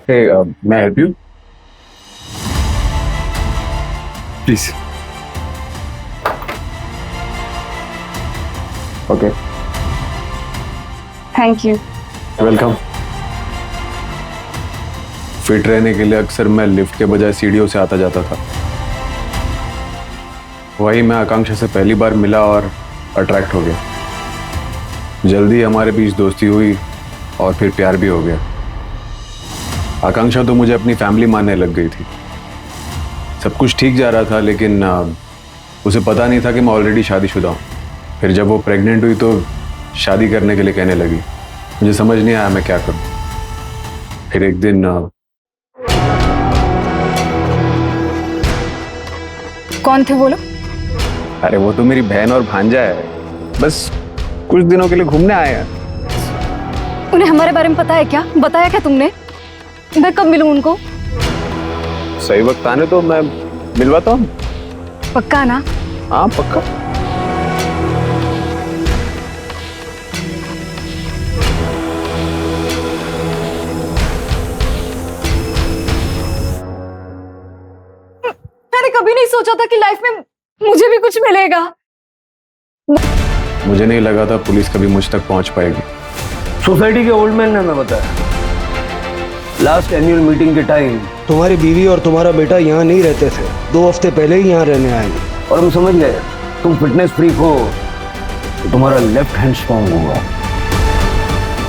Speaker 16: मैं help you please? Okay,
Speaker 1: thank you.
Speaker 16: Welcome. Fit रहने के लिए अक्सर मैं लिफ्ट के बजाय सीढ़ियों से आता जाता था। वही मैं आकांक्षा से पहली बार मिला और अट्रैक्ट हो गया। जल्दी हमारे बीच दोस्ती हुई और फिर प्यार भी हो गया। आकांक्षा तो मुझे अपनी फैमिली मानने लग गई थी। सब कुछ ठीक जा रहा था, लेकिन उसे पता नहीं था कि मैं ऑलरेडी शादीशुदा हूँ। फिर जब वो प्रेग्नेंट हुई तो शादी करने के लिए कहने लगी। मुझे समझ नहीं आया मैं क्या करूँ। फिर एक दिन
Speaker 4: कौन थे वो लोग?
Speaker 16: अरे वो तो मेरी बहन और भांजा है, बस कुछ दिनों के लिए घूमने आए हैं।
Speaker 4: उन्हें हमारे बारे में पता है क्या? बताया क्या तुमने? मैं कब मिलूं उनको?
Speaker 16: सही वक्त आने तो मैं मिलवाता हूँ।
Speaker 4: पक्का ना?
Speaker 16: हाँ पक्का।
Speaker 1: मैंने कभी नहीं सोचा था कि लाइफ में मुझे भी कुछ मिलेगा।
Speaker 16: मुझे नहीं लगा था पुलिस कभी मुझ तक पहुंच पाएगी।
Speaker 8: सोसाइटी के ओल्ड मैन ने हमें बताया, लास्ट एनुअल मीटिंग के टाइम
Speaker 17: तुम्हारी बीवी और तुम्हारा बेटा यहाँ नहीं रहते थे, 2 हफ्ते पहले ही यहाँ रहने आए।
Speaker 8: और हम समझ गए तुम फिटनेस फ्रीक हो तो तुम्हारा लेफ्ट हैंड स्ट्रॉन्ग होगा।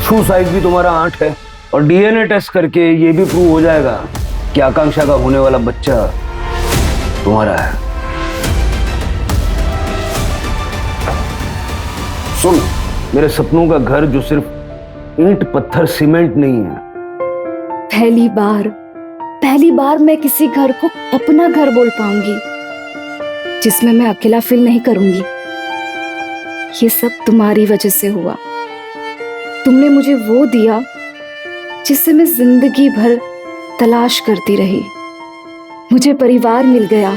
Speaker 8: शू साइज भी तुम्हारा 8 है और डीएनए टेस्ट करके ये भी प्रूव हो जाएगा कि आकांक्षा का होने वाला बच्चा तुम्हारा है। सुन, मेरे सपनों का घर जो सिर्फ ईंट पत्थर सीमेंट नहीं है।
Speaker 4: पहली बार मैं किसी घर को अपना घर बोल पाऊंगी जिसमें मैं अकेला फील नहीं करूंगी। ये सब तुम्हारी वजह से हुआ। तुमने मुझे वो दिया जिससे मैं जिंदगी भर तलाश करती रही। मुझे परिवार मिल गया।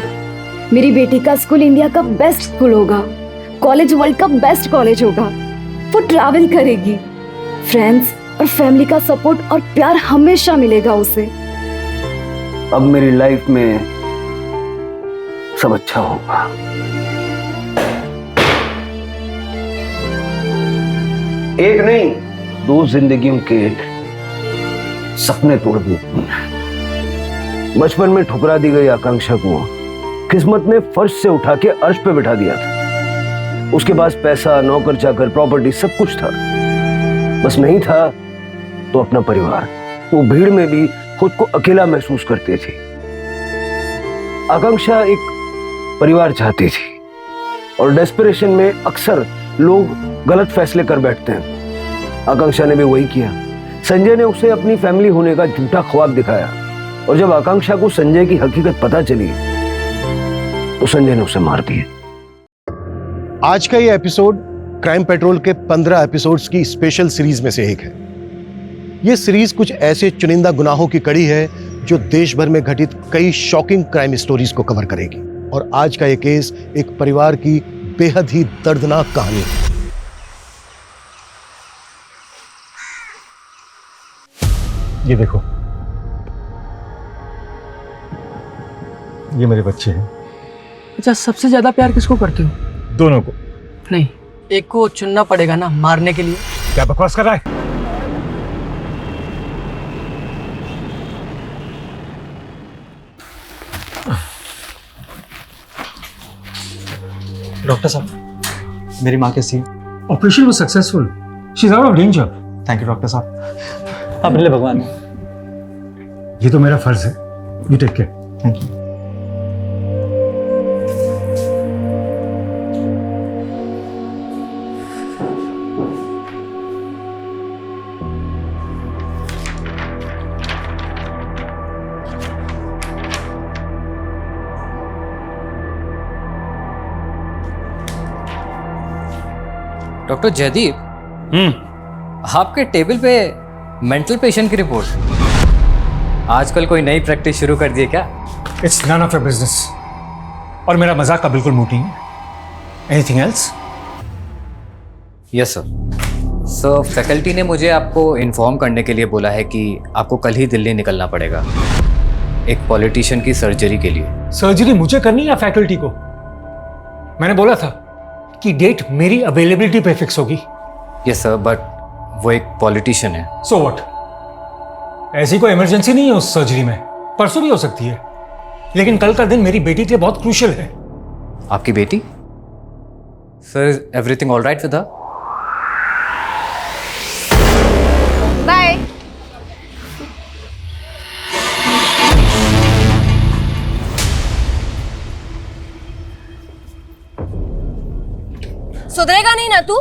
Speaker 4: मेरी बेटी का स्कूल इंडिया का बेस्ट स्कूल होगा, कॉलेज वर्ल्ड का बेस्ट कॉलेज होगा। वो ट्रैवल करेगी। फ्रेंड्स और फैमिली का सपोर्ट और प्यार हमेशा मिलेगा उसे।
Speaker 8: अब मेरी लाइफ में सब अच्छा होगा। एक नहीं, 2 जिंदगियों के सपने तोड़ दिए। बचपन में ठुकरा दी गई आकांक्षा को किस्मत ने फर्श से उठा के अर्श पे बिठा दिया था। उसके पास पैसा, नौकर चाकर, प्रॉपर्टी सब कुछ था, बस नहीं था तो अपना परिवार। वो भीड़ में भी खुद को अकेला महसूस करती थी। आकांक्षा एक परिवार चाहती थी और डेस्परेशन में अक्सर लोग गलत फैसले कर बैठते हैं। आकांक्षा ने भी वही किया। संजय ने उसे अपनी फैमिली होने का झूठा ख्वाब दिखाया और जब आकांक्षा को संजय की हकीकत पता चली तो संजय ने उसे मार दिया।
Speaker 20: आज का ये एपिसोड क्राइम पेट्रोल के 15 एपिसोड्स की स्पेशल सीरीज में से एक है। ये सीरीज कुछ ऐसे चुनिंदा गुनाहों की कड़ी है जो देश भर में घटित कई शॉकिंग क्राइम स्टोरीज को कवर करेगी। और आज का ये केस एक परिवार की बेहद ही दर्दनाक कहानी है।
Speaker 6: ये देखो, ये मेरे बच्चे हैं।
Speaker 21: अच्छा, सबसे ज्यादा प्यार किसको करते हो?
Speaker 6: दोनों को।
Speaker 21: नहीं, एक को चुनना पड़ेगा ना मारने के लिए।
Speaker 6: क्या बकवास कर रहा है?
Speaker 22: डॉक्टर साहब, मेरी माँ कैसी है?
Speaker 6: Operation was successful. She is out of danger.
Speaker 22: Thank you doctor साहब, अपने लिए भगवान।
Speaker 6: ये तो मेरा फर्ज है। You take care.
Speaker 22: Thank you.
Speaker 12: Doctor Jaideep, आपके टेबल पे मेंटल पेशेंट की रिपोर्ट। आजकल कोई नई प्रैक्टिस शुरू कर दी है क्या?
Speaker 6: It's none of your business. और मेरा मजाक का बिल्कुल मूड नहीं है। Anything else?
Speaker 12: Yes sir. Sir, faculty ने मुझे आपको इन्फॉर्म करने के लिए बोला है कि आपको कल ही दिल्ली निकलना पड़ेगा एक पॉलिटिशियन की सर्जरी के लिए।
Speaker 6: सर्जरी मुझे करनी या फैकल्टी को? मैंने बोला था कि डेट मेरी अवेलेबिलिटी पे फिक्स होगी।
Speaker 12: यस सर, बट वो एक पॉलिटिशियन है।
Speaker 6: So what? ऐसी कोई इमरजेंसी नहीं है उस सर्जरी में। परसों भी हो सकती है, लेकिन कल का दिन मेरी बेटी के लिए बहुत क्रूशियल है।
Speaker 12: आपकी बेटी? Sir, everything all right with her?
Speaker 13: Bye.
Speaker 23: सुधरेगा नहीं ना तू?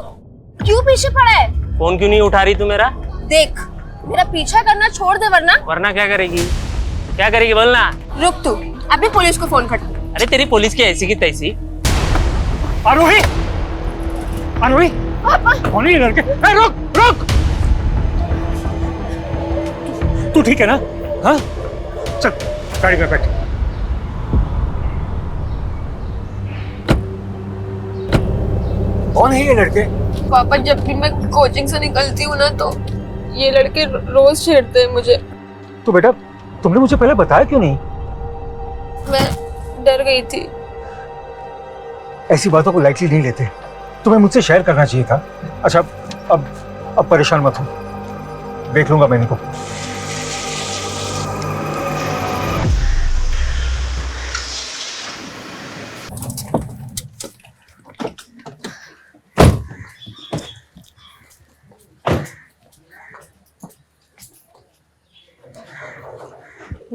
Speaker 23: क्यों पीछे पड़ा है?
Speaker 24: फोन क्यों नहीं उठा रही तू मेरा?
Speaker 23: देख, मेरा पीछा करना छोड़ दे वरना
Speaker 24: क्या करेगी? क्या करेगी बोलना?
Speaker 23: रुक तू, अभी पुलिस को फोन कर।
Speaker 24: अरे तेरी पुलिस की ऐसी की तैसी।
Speaker 6: आरोही, आरोही, कौन है ये लड़के? रुक रुक, तू ठीक है ना? हाँ, चल गाड़ी में बैठ। कौन है ये लड़के?
Speaker 23: पापा, जब भी मैं कोचिंग से निकलती हूँ ना तो ये लड़के रोज छेड़ते हैं मुझे।
Speaker 6: तो बेटा, तुमने मुझे पहले बताया क्यों नहीं?
Speaker 23: मैं डर गई थी।
Speaker 6: ऐसी बातों को लाइटली नहीं लेते। तुम्हें मुझसे शेयर करना चाहिए था। अच्छा, अब परेशान मत हो, देख लूंगा मैं इनको।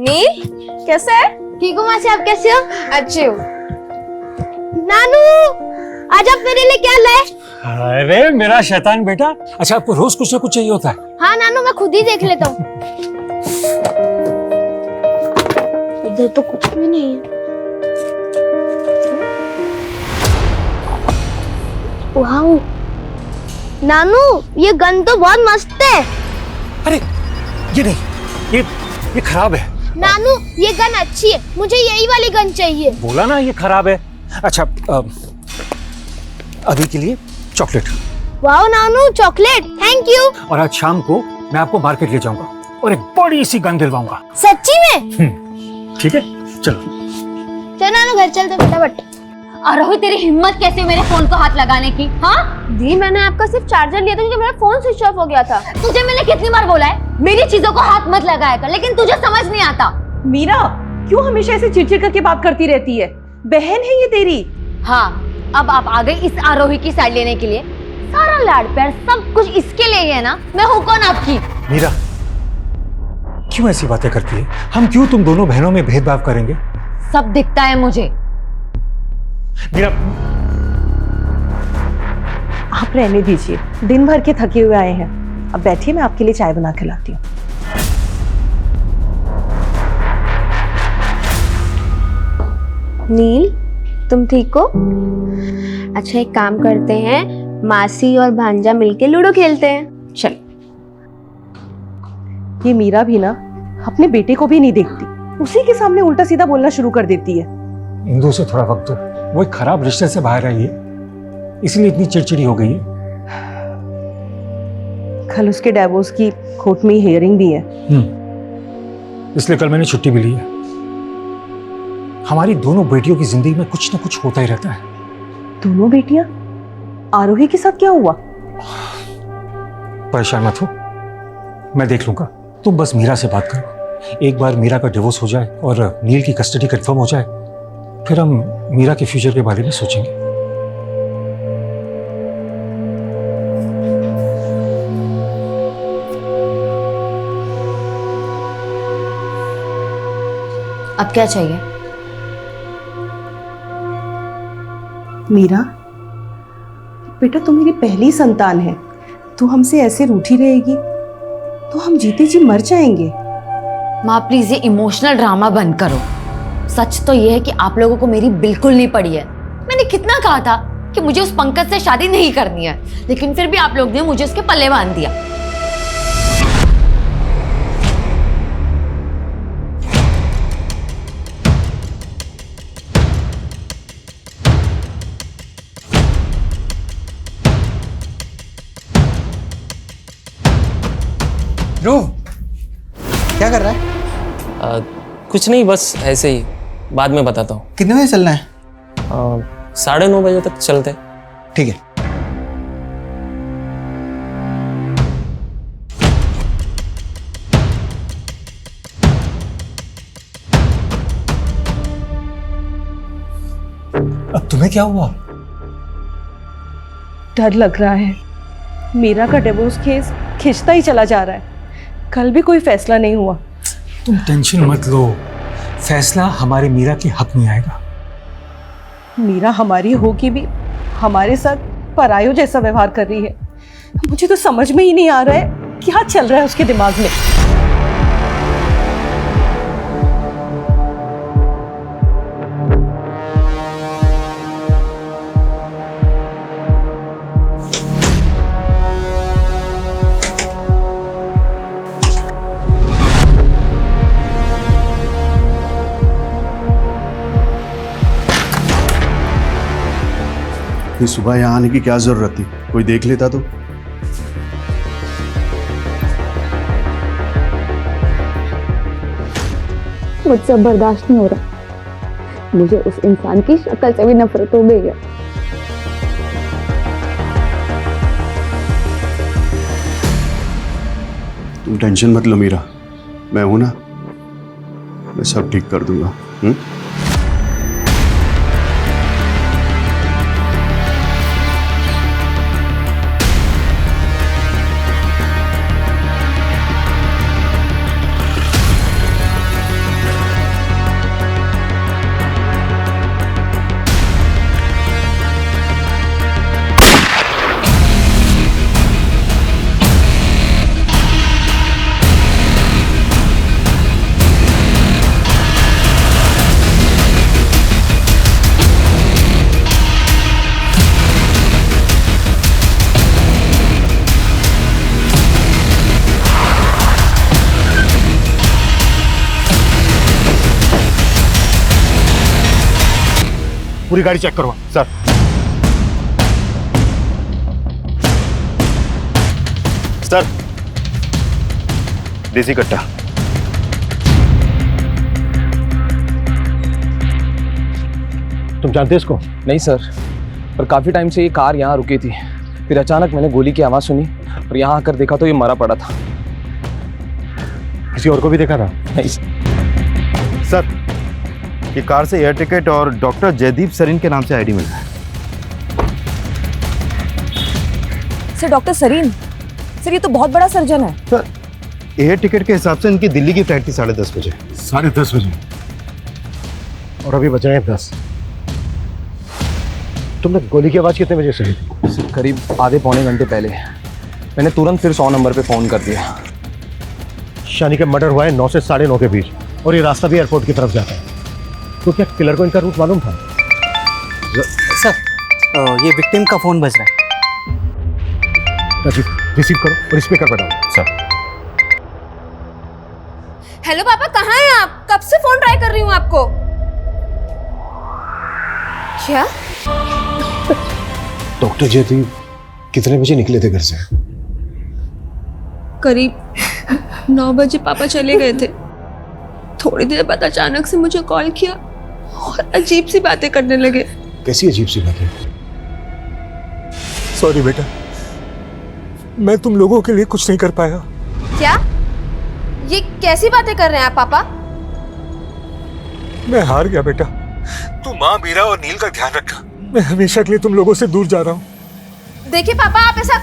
Speaker 13: नील कैसे है? ठीक हूँ मासी, आप कैसे हो? अच्छे हो। नानू आज आप मेरे लिए क्या लाए?
Speaker 2: अरे मेरा शैतान बेटा, अच्छा आपको रोज कुछ ना कुछ चाहिए होता है।
Speaker 13: हाँ नानू, मैं खुद ही देख लेता हूँ। इधर तो कुछ भी नहीं है। वाह नानू, ये गन तो बहुत मस्त है।
Speaker 2: अरे ये नहीं, ये खराब है।
Speaker 13: नानू ये गन अच्छी है, मुझे यही वाली गन चाहिए।
Speaker 2: बोला ना ये खराब है। अच्छा अभी के लिए चॉकलेट।
Speaker 13: वाह नानू, चॉकलेट, थैंक यू।
Speaker 2: और आज शाम को मैं आपको मार्केट ले जाऊंगा और एक बड़ी सी गन दिलवाऊंगा।
Speaker 13: सच्ची में?
Speaker 2: ठीक है चलो।
Speaker 13: चल नानू घर चलते फटाफट।
Speaker 7: आरोही तेरी हिम्मत कैसे मेरे फोन को हाथ लगाने की? हाँ
Speaker 13: दी, मैंने आपका सिर्फ चार्जर लिया था क्योंकि मेरा फोन स्विच ऑफ हो गया था।
Speaker 7: तुझे मैंने कितनी बार बोला है मेरी चीजों को हाथ मत लगाया कर, लेकिन तुझे समझ नहीं आता।
Speaker 15: मीरा क्यों हमेशा ऐसे चिड़चिड़ करके बात करती रहती है? बहन है ये तेरी।
Speaker 7: हाँ अब आप आ गई इस आरोही की साइड लेने के लिए। सारा लाड प्यार सब कुछ इसके लिए है ना? मैं हूँ कौन आपकी?
Speaker 2: मीरा क्यों ऐसी बातें करती है? हम क्यों तुम दोनों बहनों में भेदभाव करेंगे?
Speaker 7: सब दिखता है मुझे।
Speaker 2: मीरा
Speaker 15: आप रहने दीजिए, दिन भर के थके हुए आए हैं। अब बैठिए, मैं आपके लिए चाय बना के लाती हूँ।
Speaker 13: नील तुम ठीक हो? अच्छा एक काम करते हैं, मासी और भांजा मिलके लूडो खेलते हैं। चल।
Speaker 15: ये मीरा भी ना अपने बेटे को भी नहीं देखती, उसी के सामने उल्टा सीधा बोलना शुरू कर देती है।
Speaker 2: इंदु से थोड़ा वक्त दो, वो एक खराब रिश्ते से बाहर आई है, इसलिए इतनी चिड़चिड़ी हो गई है।
Speaker 15: कल उसके डिवोर्स की कोर्ट में हियरिंग भी है।
Speaker 2: इसलिए कल मैंने छुट्टी भी ली है। हमारी दोनों बेटियों की जिंदगी में कुछ ना कुछ होता ही रहता है।
Speaker 15: दोनों बेटियां? आरोही के साथ क्या हुआ?
Speaker 2: परेशान मत हो, मैं देख लूंगा। तुम बस मीरा से बात करो। एक बार मीरा का डिवोर्स हो जाए और नील की कस्टडी कंफर्म हो जाए, फिर हम मीरा के फ्यूचर के बारे में सोचेंगे।
Speaker 7: अब क्या चाहिए?
Speaker 15: मीरा बेटा, तू मेरी पहली संतान है, तू हमसे ऐसे रूठी रहेगी तो हम जीते जी मर जाएंगे।
Speaker 7: माँ प्लीज ये इमोशनल ड्रामा बंद करो। सच तो ये है कि आप लोगों को मेरी बिल्कुल नहीं पड़ी है। मैंने कितना कहा था कि मुझे उस पंकज से शादी नहीं करनी है, लेकिन फिर भी आप लोग ने मुझे उसके पल्ले बांध दिया।
Speaker 22: ध्रुव क्या कर रहा है?
Speaker 24: कुछ नहीं, बस ऐसे ही, बाद में बताता हूँ।
Speaker 22: कितने बजे चलना है?
Speaker 24: 9:30 बजे तक चलते।
Speaker 22: ठीक है।
Speaker 2: अब तुम्हें क्या हुआ?
Speaker 15: डर लग रहा है, मीरा का डिवोर्स केस खिंचता ही चला जा रहा है। कल भी कोई फैसला नहीं हुआ।
Speaker 2: तुम टेंशन मत लो, फैसला हमारे मीरा के हक में आएगा।
Speaker 15: मीरा हमारी होगी भी हमारे साथ परायो जैसा व्यवहार कर रही है। मुझे तो समझ में ही नहीं आ रहा है क्या चल रहा है उसके दिमाग में।
Speaker 20: इतनी सुबह यहाँ आने की क्या जरूरत थी? कोई देख लेता तो।
Speaker 1: मुझसे बर्दाश्त नहीं हो रहा। मुझे उस इंसान की शक्ल से भी नफरत हो गई है।
Speaker 20: तुम टेंशन मत लो मीरा, मैं हूं ना, मैं सब ठीक कर दूंगा। पूरी गाड़ी चेक करवा। सर सर, देसी कट्टा। तुम जानते इसको?
Speaker 9: नहीं सर, पर काफी टाइम से ये कार यहाँ रुकी थी, फिर अचानक मैंने गोली की आवाज सुनी और यहाँ आकर देखा तो ये मरा पड़ा था।
Speaker 20: किसी और को भी देखा था?
Speaker 9: नहीं
Speaker 11: सर, ये कार से एयर टिकट और डॉक्टर जयदीप सरीन के नाम से आईडी मिला है।
Speaker 4: सर डॉक्टर सरीन, सर ये तो बहुत बड़ा सर्जन है।
Speaker 11: सर, एयर टिकट के हिसाब से इनकी दिल्ली की फ्लाइट थी 10:30 बजे।
Speaker 20: 10:30 बजे? और अभी बज रहे हैं 10। तुमने गोली की आवाज कितने बजे सुनी थी?
Speaker 9: करीब आधे पौने घंटे पहले। मैंने तुरंत फिर 100 नंबर पे फ़ोन कर दिया।
Speaker 20: शानी का मर्डर हुआ है 9 से 9:30 के बीच, और ये रास्ता भी एयरपोर्ट की तरफ जाता है। तो क्या किलर को इनका रूट मालूम था?
Speaker 22: सर, ये विक्टिम का फोन बज रहा है।
Speaker 20: राजीव, रिसीव करो और स्पीकर पर डालो। सर।
Speaker 13: हेलो पापा, कहाँ हैं आप? कब से फोन ट्राई कर रही हूँ आपको। क्या?
Speaker 20: डॉक्टर जयदीप कितने बजे निकले थे घर से?
Speaker 23: करीब 9 बजे पापा चले गए थे। थोड़ी देर बाद अचानक से मुझे कॉल किया और अजीब सी बातें करने लगे।
Speaker 20: कैसी अजीब सी बातें?
Speaker 2: सॉरी बेटा, मैं तुम लोगों के लिए कुछ नहीं कर पाया।
Speaker 13: क्या? ये कैसी बातें कर रहे हैं आप पापा?
Speaker 2: मैं हार गया बेटा। तू माँ, मीरा और नील का ध्यान रखना। मैं हमेशा के लिए तुम लोगों से दूर जा रहा हूँ।
Speaker 13: देखिए पापा, आप ऐसा।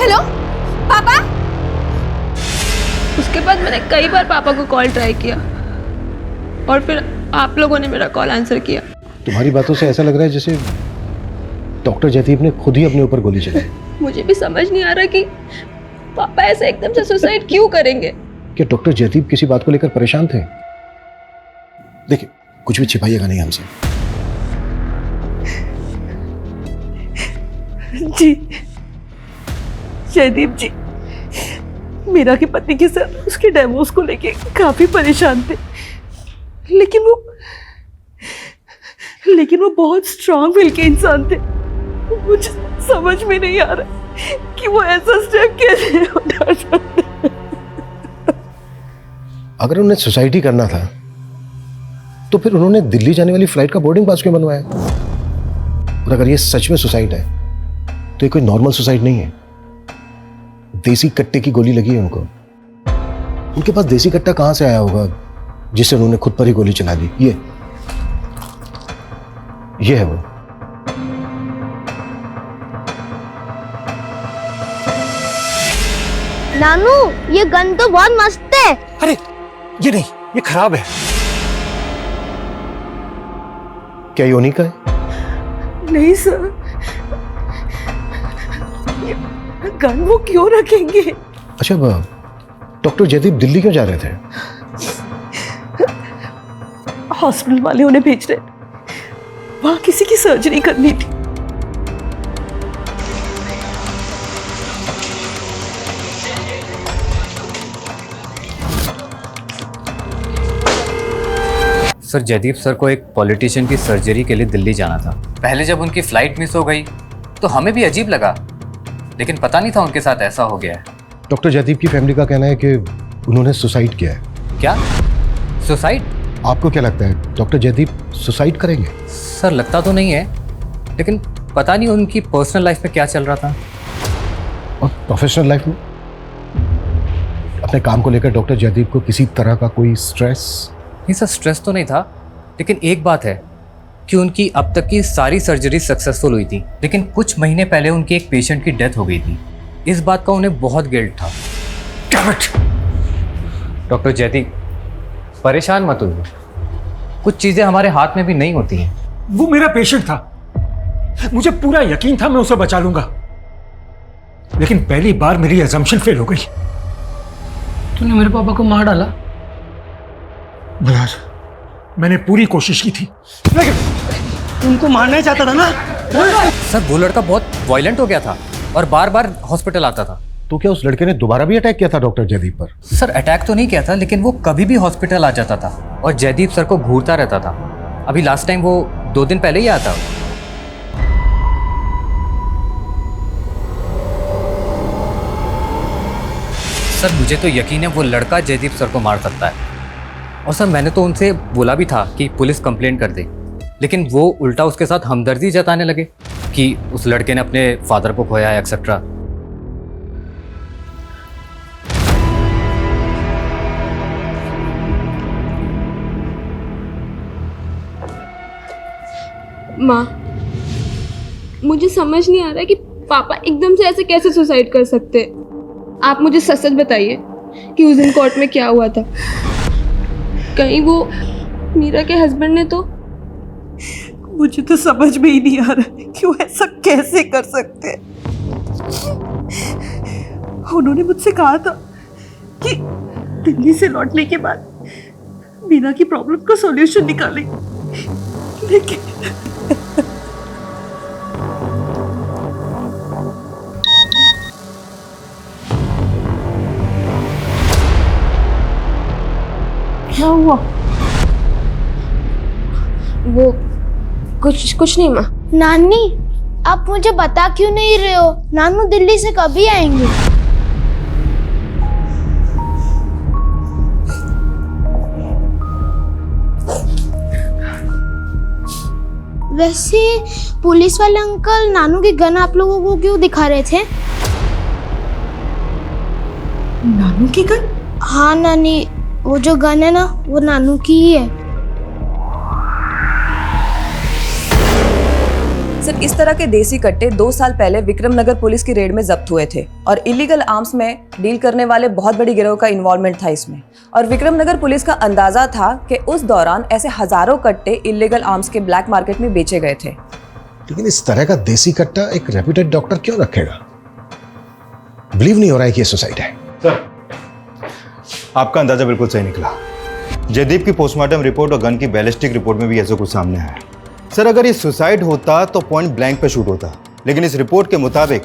Speaker 13: हेलो पापा।
Speaker 23: उसके बाद मैंने कई बार पापा को कॉल ट्राई किया और फिर आप लोगों ने मेरा कॉल आंसर किया।
Speaker 20: तुम्हारी बातों से ऐसा लग रहा है जैसे डॉक्टर जयदीप ने खुद ही अपने ऊपर गोली चलाई।
Speaker 23: मुझे भी समझ नहीं आ रहा कि पापा ऐसे एकदम से सुसाइड क्यों करेंगे।
Speaker 20: क्या डॉक्टर जयदीप किसी बात को लेकर परेशान थे? देखिए, कुछ भी छिपाइएगा नहीं हमसे।
Speaker 21: जी जयदीप जी, मीरा के पति के साथ उसके डिवोर्स को लेके काफी परेशान थे, लेकिन वो बहुत स्ट्रांग विल के इंसान थे। मुझे समझ में नहीं आ रहा कि वो ऐसा स्टेप कैसे उठा सकते।
Speaker 20: अगर उन्हें सुसाइड ही करना था तो फिर उन्होंने दिल्ली जाने वाली फ्लाइट का बोर्डिंग पास क्यों बनवाया? और अगर ये सच में सुसाइड है तो ये कोई नॉर्मल सुसाइड नहीं है। देसी कट्टे की गोली लगी है उनको। उनके पास देसी कट्टा कहां से आया होगा जिससे उन्होंने खुद पर ही गोली चला दी? ये है वो।
Speaker 13: नानू, ये गन तो बहुत मस्त है।
Speaker 2: अरे ये नहीं, ये खराब है।
Speaker 20: क्या योनी का है?
Speaker 21: नहीं सर, गन वो क्यों रखेंगे?
Speaker 20: अच्छा, डॉक्टर जयदीप दिल्ली क्यों जा रहे थे?
Speaker 21: हॉस्पिटल वाले उन्हें भेज रहे, वहां किसी की सर्जरी करनी थी।
Speaker 12: सर, जयदीप सर को एक पॉलिटिशियन की सर्जरी के लिए दिल्ली जाना था। पहले जब उनकी फ्लाइट मिस हो गई तो हमें भी अजीब लगा, लेकिन पता नहीं था उनके साथ ऐसा हो गया है।
Speaker 20: डॉक्टर जयदीप की फैमिली का कहना है कि उन्होंने सुसाइड किया है।
Speaker 12: क्या? सुसाइड?
Speaker 20: आपको क्या लगता है डॉक्टर जयदीप सुसाइड करेंगे?
Speaker 12: सर, लगता तो नहीं है, लेकिन पता नहीं उनकी पर्सनल लाइफ में क्या चल रहा था।
Speaker 20: और प्रोफेशनल लाइफ में? अपने काम को लेकर डॉक्टर जयदीप को किसी तरह का कोई स्ट्रेस?
Speaker 12: नहीं सर, स्ट्रेस तो नहीं था, लेकिन एक बात है कि उनकी अब तक की सारी सर्जरी सक्सेसफुल हुई थी, लेकिन कुछ महीने पहले उनके एक पेशेंट की डेथ हो गई थी। इस बात का उन्हें बहुत गिल्ट था। डॉक्टर जयदीप, परेशान मत होइए, कुछ चीजें हमारे हाथ में भी नहीं होती हैं।
Speaker 2: वो मेरा पेशेंट था, मुझे पूरा यकीन था मैं उसे बचा लूंगा, लेकिन पहली बार मेरी अजम्पशन फेल हो गई।
Speaker 21: तूने मेरे पापा को मार डाला?
Speaker 2: यार, मैंने पूरी कोशिश की थी, लेकिन
Speaker 21: उनको मारना ही चाहता था ना?
Speaker 12: सर, वो लड़का बहुत वायलेंट हो गया था और बार बार हॉस्पिटल आता था।
Speaker 20: तो क्या उस लड़के ने दोबारा भी अटैक किया था डॉक्टर जयदीप पर?
Speaker 12: सर, अटैक तो नहीं किया था, लेकिन वो कभी भी हॉस्पिटल आ जाता था और जयदीप सर को घूरता रहता था। अभी लास्ट टाइम वो 2 दिन पहले ही आया था। सर मुझे तो यकीन है वो लड़का जयदीप सर को मार सकता है। और सर मैंने तो उनसे बोला भी था कि पुलिस कंप्लेंट कर दे, लेकिन वो उल्टा उसके साथ हमदर्दी जताने लगे कि उस लड़के ने अपने फादर को खोया है एक्सेट्रा।
Speaker 23: माँ, मुझे समझ नहीं आ रहा है कि पापा एकदम से ऐसे कैसे सुसाइड कर सकते हैं। आप मुझे सच सच बताइए कि उस दिन कोर्ट में क्या हुआ था। कहीं वो मीरा के हस्बैंड ने तो।
Speaker 21: मुझे तो समझ में ही नहीं आ रहा है कि वो ऐसा कैसे कर सकते हैं। उन्होंने मुझसे कहा था कि दिल्ली से लौटने के बाद मीरा की प्रॉब्लम का सॉल्यूशन निकालेंगे, लेकिन
Speaker 23: क्या हुआ? वो कुछ नहीं माँ।
Speaker 13: नानी, आप मुझे बता क्यों नहीं रहे हो? नानू दिल्ली से कभी आएंगे? वैसे पुलिस वाले अंकल नानू की गन आप लोगों को क्यों दिखा रहे थे?
Speaker 21: नानू की गन?
Speaker 13: हाँ नानी, वो जो गन है ना वो नानू की ही है।
Speaker 3: सर इस तरह के देसी कट्टे 2 साल पहले विक्रमनगर पुलिस की रेड में जब्त हुए थे और इलीगल आर्म्स में डील करने वाले बहुत बड़ी गिरोह का इन्वॉल्वमेंट था इसमें। और विक्रमनगर पुलिस का अंदाजा था कि उस दौरान ऐसे हजारों कट्टे इलीगल आर्म्स के ब्लैक मार्केट में बेचे गए थे।
Speaker 20: लेकिन इस तरह का देसी कट्टा एक रेप्यूटेड डॉक्टर क्यों रखेगा? बिलीव नहीं हो रहा है कि ये सुसाइड है।
Speaker 11: सर, आपका अंदाजा बिल्कुल सही निकला। जयदीप की पोस्टमार्टम रिपोर्ट और गन की बैलिस्टिक रिपोर्ट में भी ऐसा कुछ सामने आया। सर अगर ये सुसाइड होता तो पॉइंट ब्लैंक पे शूट होता, लेकिन इस रिपोर्ट के मुताबिक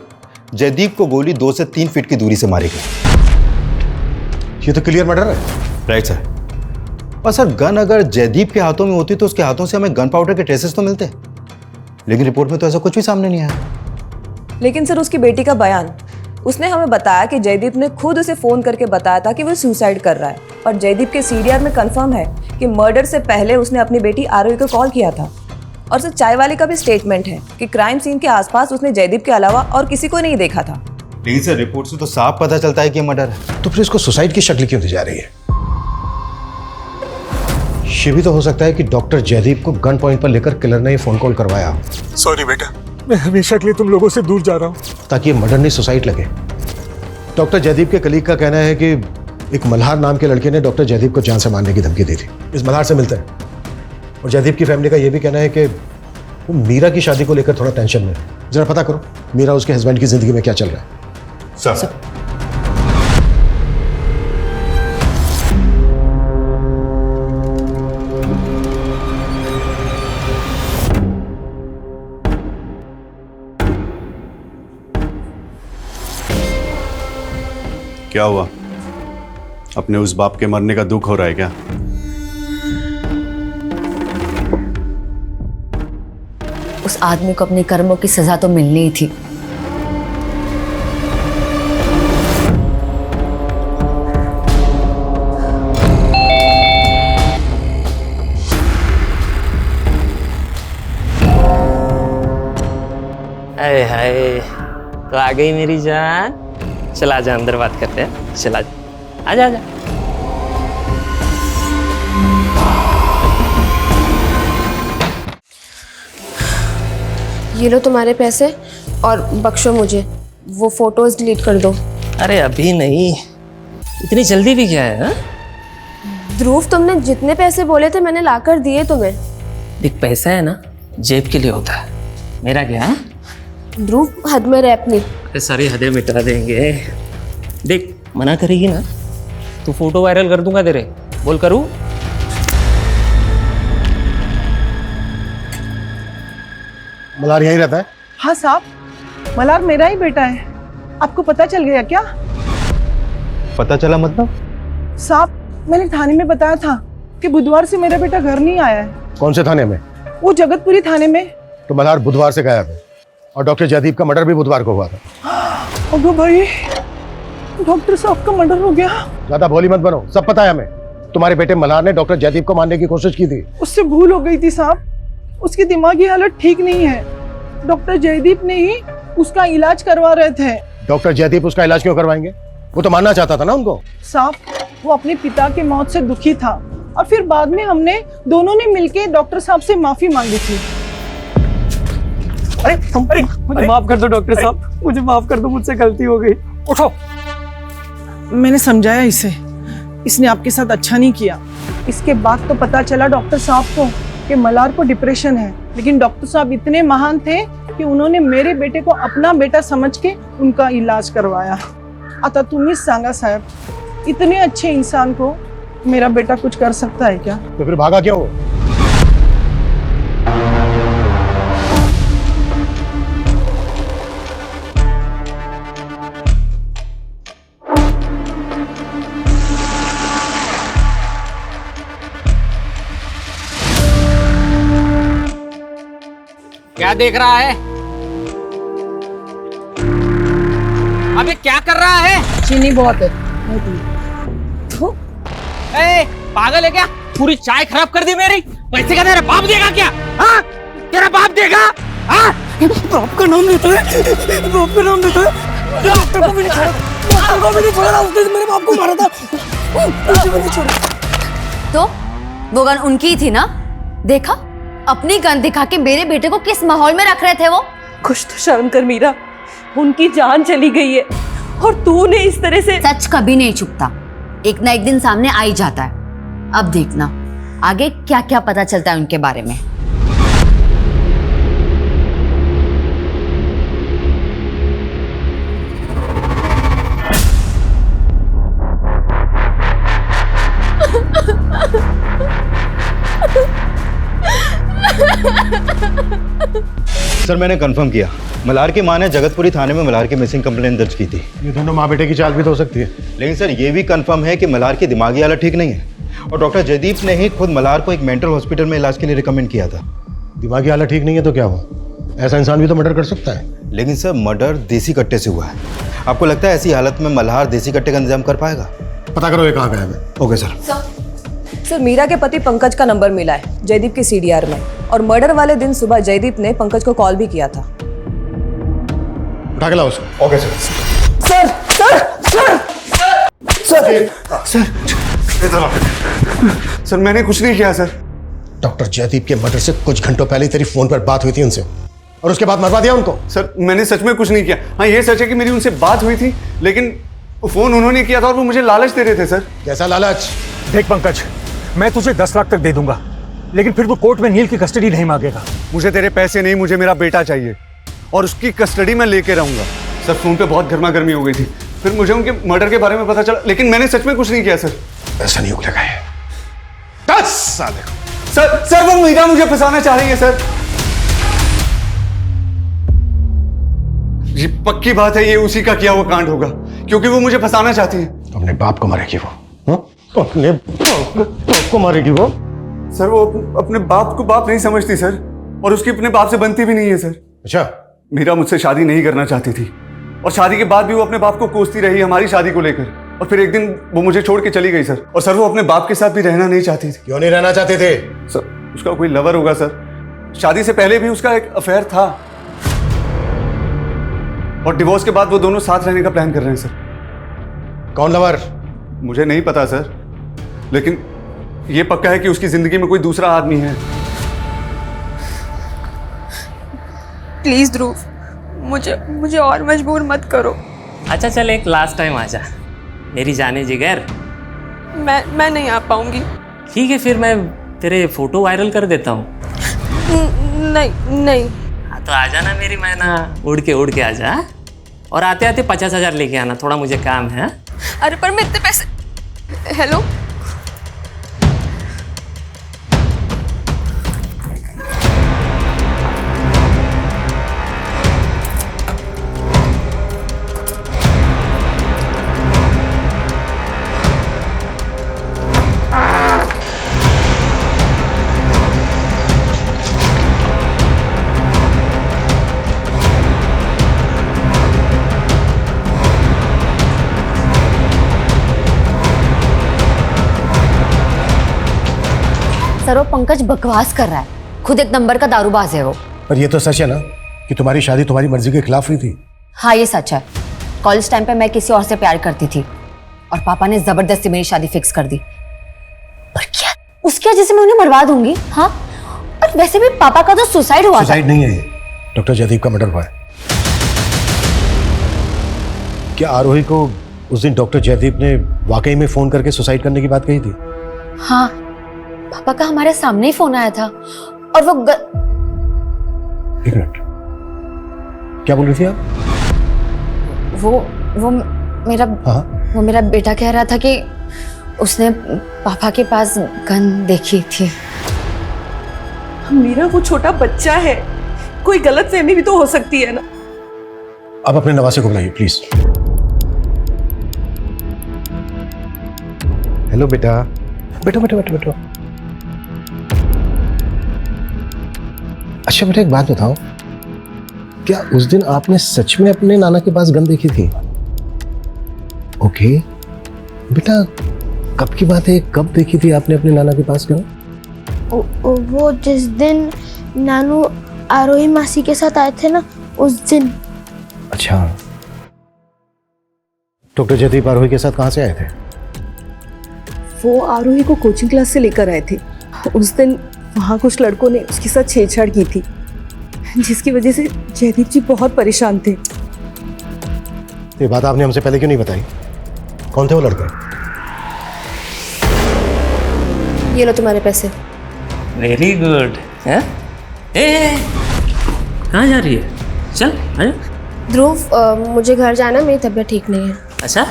Speaker 11: जयदीप को गोली 2 से 3 फीट की दूरी से मारी गई। ये तो क्लियर मर्डर है। Right sir. और सर गन अगर जयदीप के हाथों में होती तो उसके हाथों से हमें गन पाउडर के ट्रेसेस तो मिलते, लेकिन रिपोर्ट में तो ऐसा कुछ भी सामने नहीं आया।
Speaker 3: लेकिन सर उसकी बेटी का बयान, उसने हमें बताया कि जयदीप ने खुद उसे फोन करके बताया था कि वो सुसाइड कर रहा है। और जयदीप के सीडीआर में कंफर्म है कि मर्डर से पहले उसने अपनी बेटी आरोही को कॉल किया था। और सर चाय वाले का भी स्टेटमेंट है कि क्राइम सीन के आसपास उसने जयदीप के अलावा और किसी को नहीं देखा था।
Speaker 11: लेकिन सर रिपोर्ट से तो साफ पता चलता है कि मर्डर है।
Speaker 20: तो फिर इसको सुसाइड की शक्ल क्यों दी जा रही है? ये भी तो हो सकता है कि डॉक्टर जयदीप को गन पॉइंट पर लेकर किलर ने फोन कॉल करवाया।
Speaker 2: सॉरी बेटा, मैं हमेशा के लिए तुम लोगों से दूर जा रहा हूँ,
Speaker 20: ताकि ये मर्डर नहीं सुसाइड लगे। डॉक्टर जयदीप के कलीग का कहना है कि एक मल्हार नाम के लड़के ने डॉक्टर जयदीप को जान से मारने की धमकी दी थी। इस मल्हार से मिलते हैं। और जयदीप की फैमिली का यह भी कहना है कि वो मीरा की शादी को लेकर थोड़ा टेंशन में है। जरा पता करो मीरा उसके हस्बैंड की जिंदगी में क्या चल रहा है।
Speaker 11: सर क्या हुआ? अपने उस बाप के मरने का दुख हो रहा है क्या?
Speaker 7: उस आदमी को अपने कर्मों की सजा तो मिलनी ही थी।
Speaker 24: अरे हाय, तो आ गई मेरी जान। चला जा, अंदर बात करते हैं। चला जा, आजा आजा।
Speaker 23: ये लो तुम्हारे पैसे और बख्शो मुझे, वो फोटोज डिलीट कर दो।
Speaker 24: अरे अभी नहीं, इतनी जल्दी भी क्या है? हा?
Speaker 23: ध्रुव, तुमने जितने पैसे बोले थे मैंने लाकर दिए तुम्हें।
Speaker 24: देख पैसा है ना, जेब के लिए होता है, मेरा क्या है?
Speaker 23: ध्रुव हद में रह अपनी।
Speaker 24: अरे सारी हदें मिटा देंगे। देख मना करेगी ना तो फोटो वायरल कर दूंगा तेरे। बोल करूँ?
Speaker 20: मल्हार यहीं रहता है?
Speaker 21: हाँ साहब, मल्हार मेरा ही बेटा है। आपको पता चल गया क्या?
Speaker 11: पता चला मतलब?
Speaker 21: साहब मैंने थाने में बताया था
Speaker 15: कि बुधवार से मेरा बेटा घर नहीं आया है।
Speaker 20: कौन से थाने में?
Speaker 15: वो जगतपुरी थाने में।
Speaker 20: तो मल्हार बुधवार से गायब है और डॉक्टर जयदीप का मर्डर भी बुधवार को हुआ था।
Speaker 15: अगो भाई, डॉक्टर साहब का मर्डर हो गया।
Speaker 20: ज्यादा भोली मत बनो, सब पता है हमें। तुम्हारे बेटे मल्हार ने डॉक्टर जयदीप को मारने की कोशिश की थी।
Speaker 15: उससे भूल हो गई थी साहब, उसकी दिमागी हालत ठीक नहीं है। डॉक्टर जयदीप ने ही उसका इलाज करवा रहे थे।
Speaker 20: डॉक्टर जयदीप उसका इलाज क्यों करवाएंगे? वो तो मारना चाहता था ना उनको।
Speaker 15: साहब, वो अपने पिता की मौत से दुखी था और फिर बाद में हमने दोनों ने मिलके डॉक्टर साहब से माफी मांगी थी।
Speaker 6: अरे मुझे माफ कर दो डॉक्टर साहब, मुझे माफ कर दो, मुझसे गलती हो गई। उठो।
Speaker 15: मैंने समझाया इसे, इसने आपके साथ अच्छा नहीं किया। इसके बाद तो पता चला डॉक्टर साहब को कि मल्हार को डिप्रेशन है, लेकिन डॉक्टर साहब इतने महान थे कि उन्होंने मेरे बेटे को अपना बेटा समझ के उनका इलाज करवाया। आता तुम्ही सांगा साहब, इतने अच्छे इंसान को मेरा बेटा कुछ कर सकता है क्या?
Speaker 20: तो फिर भागा क्यों?
Speaker 5: क्या देख रहा है? अबे क्या कर रहा है?
Speaker 15: चीनी बहुत है।
Speaker 5: ए, पागल है क्या? पूरी चाय खराब कर दी मेरी। पैसे का तेरा बाप देगा क्या? हाँ? तेरा बाप देगा? हाँ?
Speaker 15: बाप का नाम लेता है, बाप का नाम लेता है। डॉक्टर को भी नहीं छोड़ा, डॉक्टर को भी नहीं छोड़ा, उसने मेरे बाप को मारा था। मुझे भी नहीं छोड़ा।
Speaker 7: तो वो गन उनकी ही थी ना? देखा, अपनी गन दिखा के मेरे बेटे को किस माहौल में रख रहे थे वो।
Speaker 21: कुछ तो शर्म कर मीरा, उनकी जान चली गई है और तूने इस तरह से।
Speaker 7: सच कभी नहीं छुपता, एक ना एक दिन सामने आ ही जाता है। अब देखना आगे क्या क्या पता चलता है उनके बारे में।
Speaker 11: सर मैंने कंफर्म किया, मल्हार की मां ने जगतपुरी थाने में मल्हार की मिसिंग कंप्लेंट दर्ज की थी।
Speaker 20: ये दोनों माँ बेटे की चाल भी तो हो सकती है।
Speaker 11: लेकिन सर ये भी कंफर्म है कि मल्हार की दिमागी हालत ठीक नहीं है और डॉक्टर जयदीप ने ही खुद मल्हार को एक मेंटल हॉस्पिटल में इलाज के लिए रिकमेंड किया था।
Speaker 20: दिमागी हालत ठीक नहीं है तो क्या हुआ? ऐसा इंसान भी तो मर्डर कर सकता है।
Speaker 11: लेकिन सर मर्डर देसी कट्टे से हुआ है। आपको लगता है ऐसी हालत में मल्हार देसी कट्टे का इंतजाम कर पाएगा?
Speaker 20: पता करो ये कहाँ गया है।
Speaker 11: Okay sir.
Speaker 3: सर, मीरा के पति पंकज का नंबर मिला है जयदीप के सीडीआर में, और मर्डर वाले दिन सुबह जयदीप ने पंकज को कॉल भी किया था।
Speaker 20: उठा के लाओ उसको।
Speaker 11: Okay sir.
Speaker 21: Sir sir sir
Speaker 16: sir sir मैंने कुछ नहीं किया सर।
Speaker 20: डॉक्टर जयदीप के मर्डर से कुछ घंटों पहले तेरी फोन पर बात हुई थी उनसे और उसके बाद मरवा दिया उनको।
Speaker 16: सर मैंने सच में कुछ नहीं किया। हाँ ये सच है कि मेरी उनसे बात हुई थी, लेकिन फोन उन्होंने किया था और वो मुझे लालच दे रहे थे सर।
Speaker 20: कैसा लालच?
Speaker 2: देख पंकज, मैं तुझे 10 लाख तक दे दूंगा, लेकिन फिर तू कोर्ट में नील की कस्टडी नहीं मांगेगा।
Speaker 16: मुझे तेरे पैसे नहीं, मुझे मेरा बेटा चाहिए और उसकी कस्टडी मैं लेके रहूंगा। सर फोन पे बहुत गर्मा गर्मी हो गई थी, फिर मुझे उनके मर्डर के बारे में पता चला, लेकिन मैंने सच में कुछ नहीं किया सर।
Speaker 20: ऐसा नहीं उगलेगा ये। 10 साल
Speaker 16: सर वो मीरा मुझे फंसाना चाह रही है सर। ये पक्की बात है, ये उसी का किया हुआ कांड होगा, क्योंकि वो मुझे फंसाना चाहती है।
Speaker 20: अपने बाप को मारेगी वो। अपने बाप को मारेगी वो।
Speaker 16: सर वो अपने बाप को बाप नहीं समझती सर, और उसकी अपने बाप से बनती भी नहीं है सर।
Speaker 20: अच्छा,
Speaker 16: मीरा मुझसे शादी नहीं करना चाहती थी और शादी के बाद भी वो अपने बाप को कोसती रही हमारी शादी को लेकर, और फिर एक दिन वो मुझे छोड़ के चली गई सर। और सर वो अपने बाप के साथ भी रहना नहीं चाहती थी।
Speaker 20: क्यों नहीं रहना चाहते थे?
Speaker 16: सर उसका कोई लवर होगा सर, शादी से पहले भी उसका एक अफेयर था, और डिवोर्स के बाद वो दोनों साथ रहने का प्लान कर रहे हैं सर।
Speaker 20: कौन लवर?
Speaker 16: मुझे नहीं पता सर, लेकिन ये पक्का है कि उसकी जिंदगी में कोई दूसरा आदमी है।
Speaker 23: प्लीज ध्रुव, मुझे और मजबूर मत करो।
Speaker 24: अच्छा चल एक लास्ट टाइम आजा मेरी जाने जिगर।
Speaker 23: मैं नहीं आ पाऊंगी।
Speaker 24: ठीक है फिर मैं तेरे फोटो वायरल कर देता हूँ।
Speaker 23: नहीं।
Speaker 24: हाँ तो आजा ना मेरी मैना, उड़ के आजा, और आते आते 50,000 लेके आना, थोड़ा मुझे काम है।
Speaker 23: अरे पर मैं इतने पैसे। हेलो
Speaker 7: सर वो पंकज बकवास कर रहा है, खुद एक नंबर का दारूबाज है वो।
Speaker 20: पर ये तो सच है ना कि तुम्हारी शादी तुम्हारी मर्जी के खिलाफ हुई थी।
Speaker 7: हाँ ये सच है। कॉलेज टाइम पे मैं किसी और से प्यार करती थी और पापा ने जबरदस्ती मेरी शादी फिक्स कर दी। पर क्या उसकी वजह से मैं उन्हें मरवा दूंगी? हाँ, और वैसे भी पापा का तो सुसाइड हुआ था।
Speaker 20: सुसाइड नहीं है ये, डॉक्टर जयदीप का मर्डर हुआ है। क्या आरोही को उस दिन डॉक्टर जयदीप ने वाकई में फोन करके सुसाइड करने की बात कही थी?
Speaker 7: हाँ, पापा का हमारे सामने ही फोन आया था और वो
Speaker 20: एक मिनट, क्या बोल रही थी आप?
Speaker 7: वो मेरा वो मेरा बेटा कह रहा था कि उसने पापा के पास गन देखी थी।
Speaker 21: मीरा वो छोटा बच्चा है, कोई गलतफहमी भी तो हो सकती है ना।
Speaker 20: अब अपने नवासे को बुलाइए प्लीज। हेलो बेटा, बैठो बैठो बैठो बैठो। अच्छा बेटा एक बात बताओ, क्या उस दिन आपने सच में अपने नाना के पास गन देखी थी? ओके बेटा, कब की बात है, कब देखी थी आपने अपने नाना के पास गन?
Speaker 13: वो जिस दिन नानू आरोही मासी के साथ आए थे ना, उस दिन।
Speaker 20: अच्छा, डॉक्टर जयदीप आरोही के साथ कहाँ से आए थे?
Speaker 21: वो आरोही को कोचिंग क्लास से लेकर आए थे। उस दिन वहाँ कुछ लड़कों ने उसके साथ छेड़छाड़ की थी, जिसकी वजह से जयदीप जी बहुत परेशान थे।
Speaker 20: ये बात आपने हमसे पहले क्यों नहीं बताई? कौन थे वो लड़के?
Speaker 13: ये लो तुम्हारे पैसे।
Speaker 24: Very good. है कहाँ जा रही है? चल आजा।
Speaker 13: ध्रुव, मुझे घर जाना, मेरी तबीयत ठीक नहीं है।
Speaker 24: अच्छा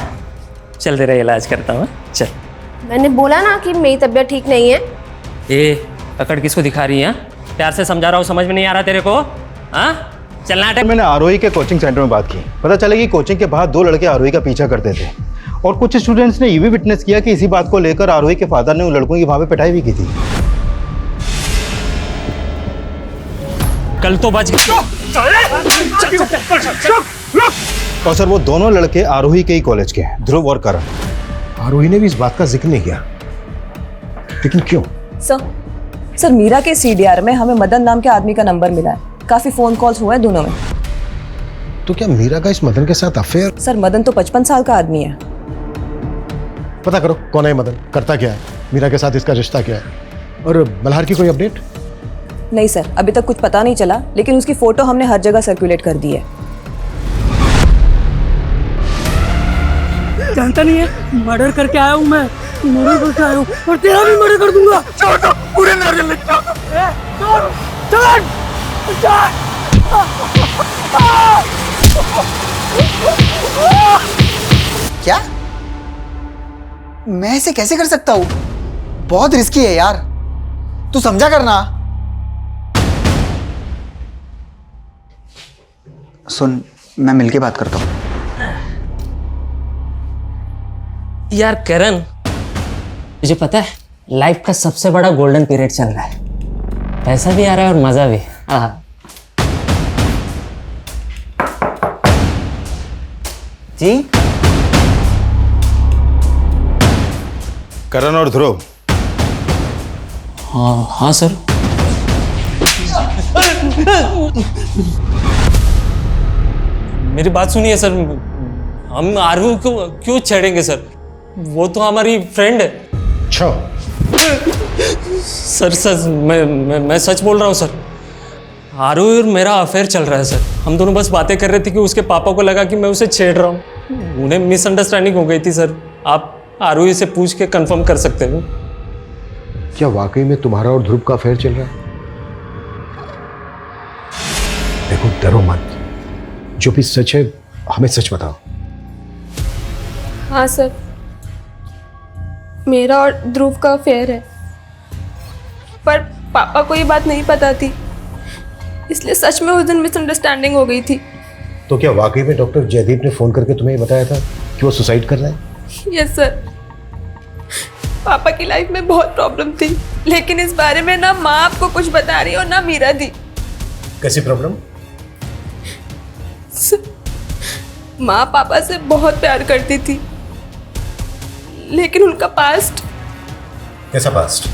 Speaker 24: चल तेरा इलाज करता हूँ, चल।
Speaker 13: मैंने बोला ना कि मेरी तबीयत ठीक नहीं है।
Speaker 24: पकड़ किसको दिखा रही है? प्यार से समझा रहा हूँ, समझ में नहीं आ रहा तेरे को? हाँ चलना।
Speaker 11: मैंने आरोही के कोचिंग सेंटर में बात की, पता चला कि कोचिंग के बाहर 2 लड़के आरोही का पीछा करते थे और कुछ स्टूडेंट्स ने ये भी विटनेस किया कि इसी बात को लेकर आरोही के फादर ने उन लड़कों की वहां पे पिटाई भी की थी।
Speaker 24: कल तो बच गया।
Speaker 11: और सर वो दोनों लड़के आरोही के ही कॉलेज के हैं, ध्रुव और करण।
Speaker 20: आरोही ने भी इस बात का जिक्र नहीं किया, लेकिन क्यों?
Speaker 3: सर मीरा के सीडीआर में हमें मदन नाम के आदमी का नंबर मिला है, काफी फोन कॉल्स हुए हैं दोनों में।
Speaker 20: तो क्या मीरा का इस मदन के साथ अफेयर?
Speaker 3: सर मदन तो 55 साल का आदमी है।
Speaker 20: पता करो कौन है मदन, करता क्या है, मीरा के साथ इसका रिश्ता क्या है, और मल्हार की कोई अपडेट?
Speaker 3: नहीं सर, अभी तक कुछ पता नहीं चला, लेकिन उसकी फोटो हमने हर जगह सर्कुलेट कर दी है।
Speaker 10: जानता नहीं है, मर्डर करके आया हूँ मैं, मर्डर करके आया हूँ और तेरा भी मर्डर कर दूंगा। पूरे नारियल
Speaker 14: क्या? मैं ऐसे कैसे कर सकता हूँ? बहुत रिस्की है यार, तू समझा करना। सुन, मैं मिलके बात करता हूँ।
Speaker 24: यार करण, मुझे पता है लाइफ का सबसे बड़ा गोल्डन पीरियड चल रहा है, पैसा भी आ रहा है और मजा भी। हाँ
Speaker 14: जी।
Speaker 11: करण और ध्रुव।
Speaker 24: हाँ सर। मेरी बात सुनिए सर, हम आरोही को क्यों छेड़ेंगे सर? वो तो हमारी फ्रेंड है।
Speaker 20: अच्छा
Speaker 24: सर सर मैं सच बोल रहा हूँ सर, आरोही और मेरा अफेयर चल रहा है सर। हम दोनों बस बातें कर रहे थे कि उसके पापा को लगा कि मैं उसे छेड़ रहा हूँ, उन्हें मिसअंडरस्टैंडिंग हो गई थी सर। आप आरोही से पूछ के कंफर्म कर सकते हो।
Speaker 20: क्या वाकई में तुम्हारा और ध्रुव का अफेयर चल रहा है? देखो डरो मत, जो भी सच है हमें सच बताओ।
Speaker 23: हाँ सर, मेरा और ध्रुव का अफेयर है, पर पापा को ये बात नहीं पता थी, इसलिए सच में उस दिन मिसअंडरस्टैंडिंग हो गई थी।
Speaker 20: तो क्या वाकई में डॉक्टर जयदीप ने फोन करके तुम्हें बताया था कि वो सुसाइड कर रहा है?
Speaker 23: यस सर, पापा की लाइफ में बहुत प्रॉब्लम थी, लेकिन इस बारे में ना माँ आपको कुछ बता रही और ना मीरा दी।
Speaker 20: कैसी प्रॉब्लम?
Speaker 23: माँ पापा से बहुत प्यार करती थी, लेकिन उनका पास्ट।
Speaker 20: कैसा पास्ट?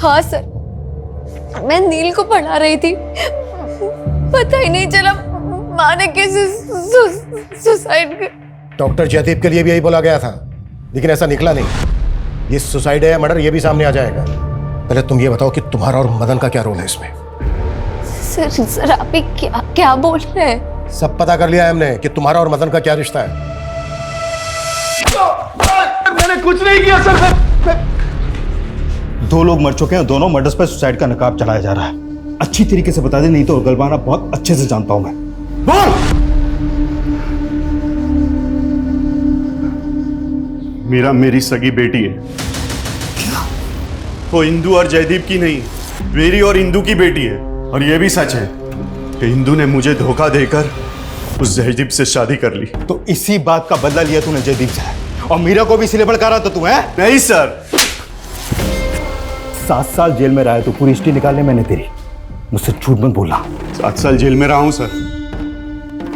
Speaker 7: हाँ सर, मैं नील को पढ़ा रही थी, पता ही नहीं चला माँ ने कैसे सुसाइड कर।
Speaker 20: डॉक्टर जयदीप के लिए भी यही बोला गया था, लेकिन ऐसा निकला नहीं। ये सुसाइड है या मर्डर ये भी सामने आ जाएगा। पहले तुम ये बताओ कि तुम्हारा और मदन का क्या रोल है इसमें?
Speaker 7: सर आप ये क्या बोल रहे हैं?
Speaker 20: सब पता कर लिया है हमने कि तुम्हारा और मदन का क्या रिश्ता है।
Speaker 11: मैंने कुछ नहीं किया सर। दो लोग मर चुके हैं, दोनों मर्डर्स पर सुसाइड का नकाब चलाया जा रहा है। अच्छी तरीके से बता दे, नहीं तो गलबाना बहुत अच्छे से जानता हूं मैं। बोल।
Speaker 8: मीरा मेरी सगी बेटी है। वो इंदू और जयदीप की नहीं, मेरी और इंदू की बेटी है। और ये भी सच है कि इंदू ने मुझे धोखा देकर उस जयदीप से शादी कर ली।
Speaker 11: तो इसी बात का बदला लिया तूने जयदीप से, और मीरा को भी इसीलिए भड़का था तू है?
Speaker 8: नहीं सर।
Speaker 11: 7 साल जेल में रहा है तू, पूरी हिस्ट्री निकालने मैंने तेरी। मुझसे झूठ मत बोलना।
Speaker 8: 7 साल जेल में रहा हूं सर,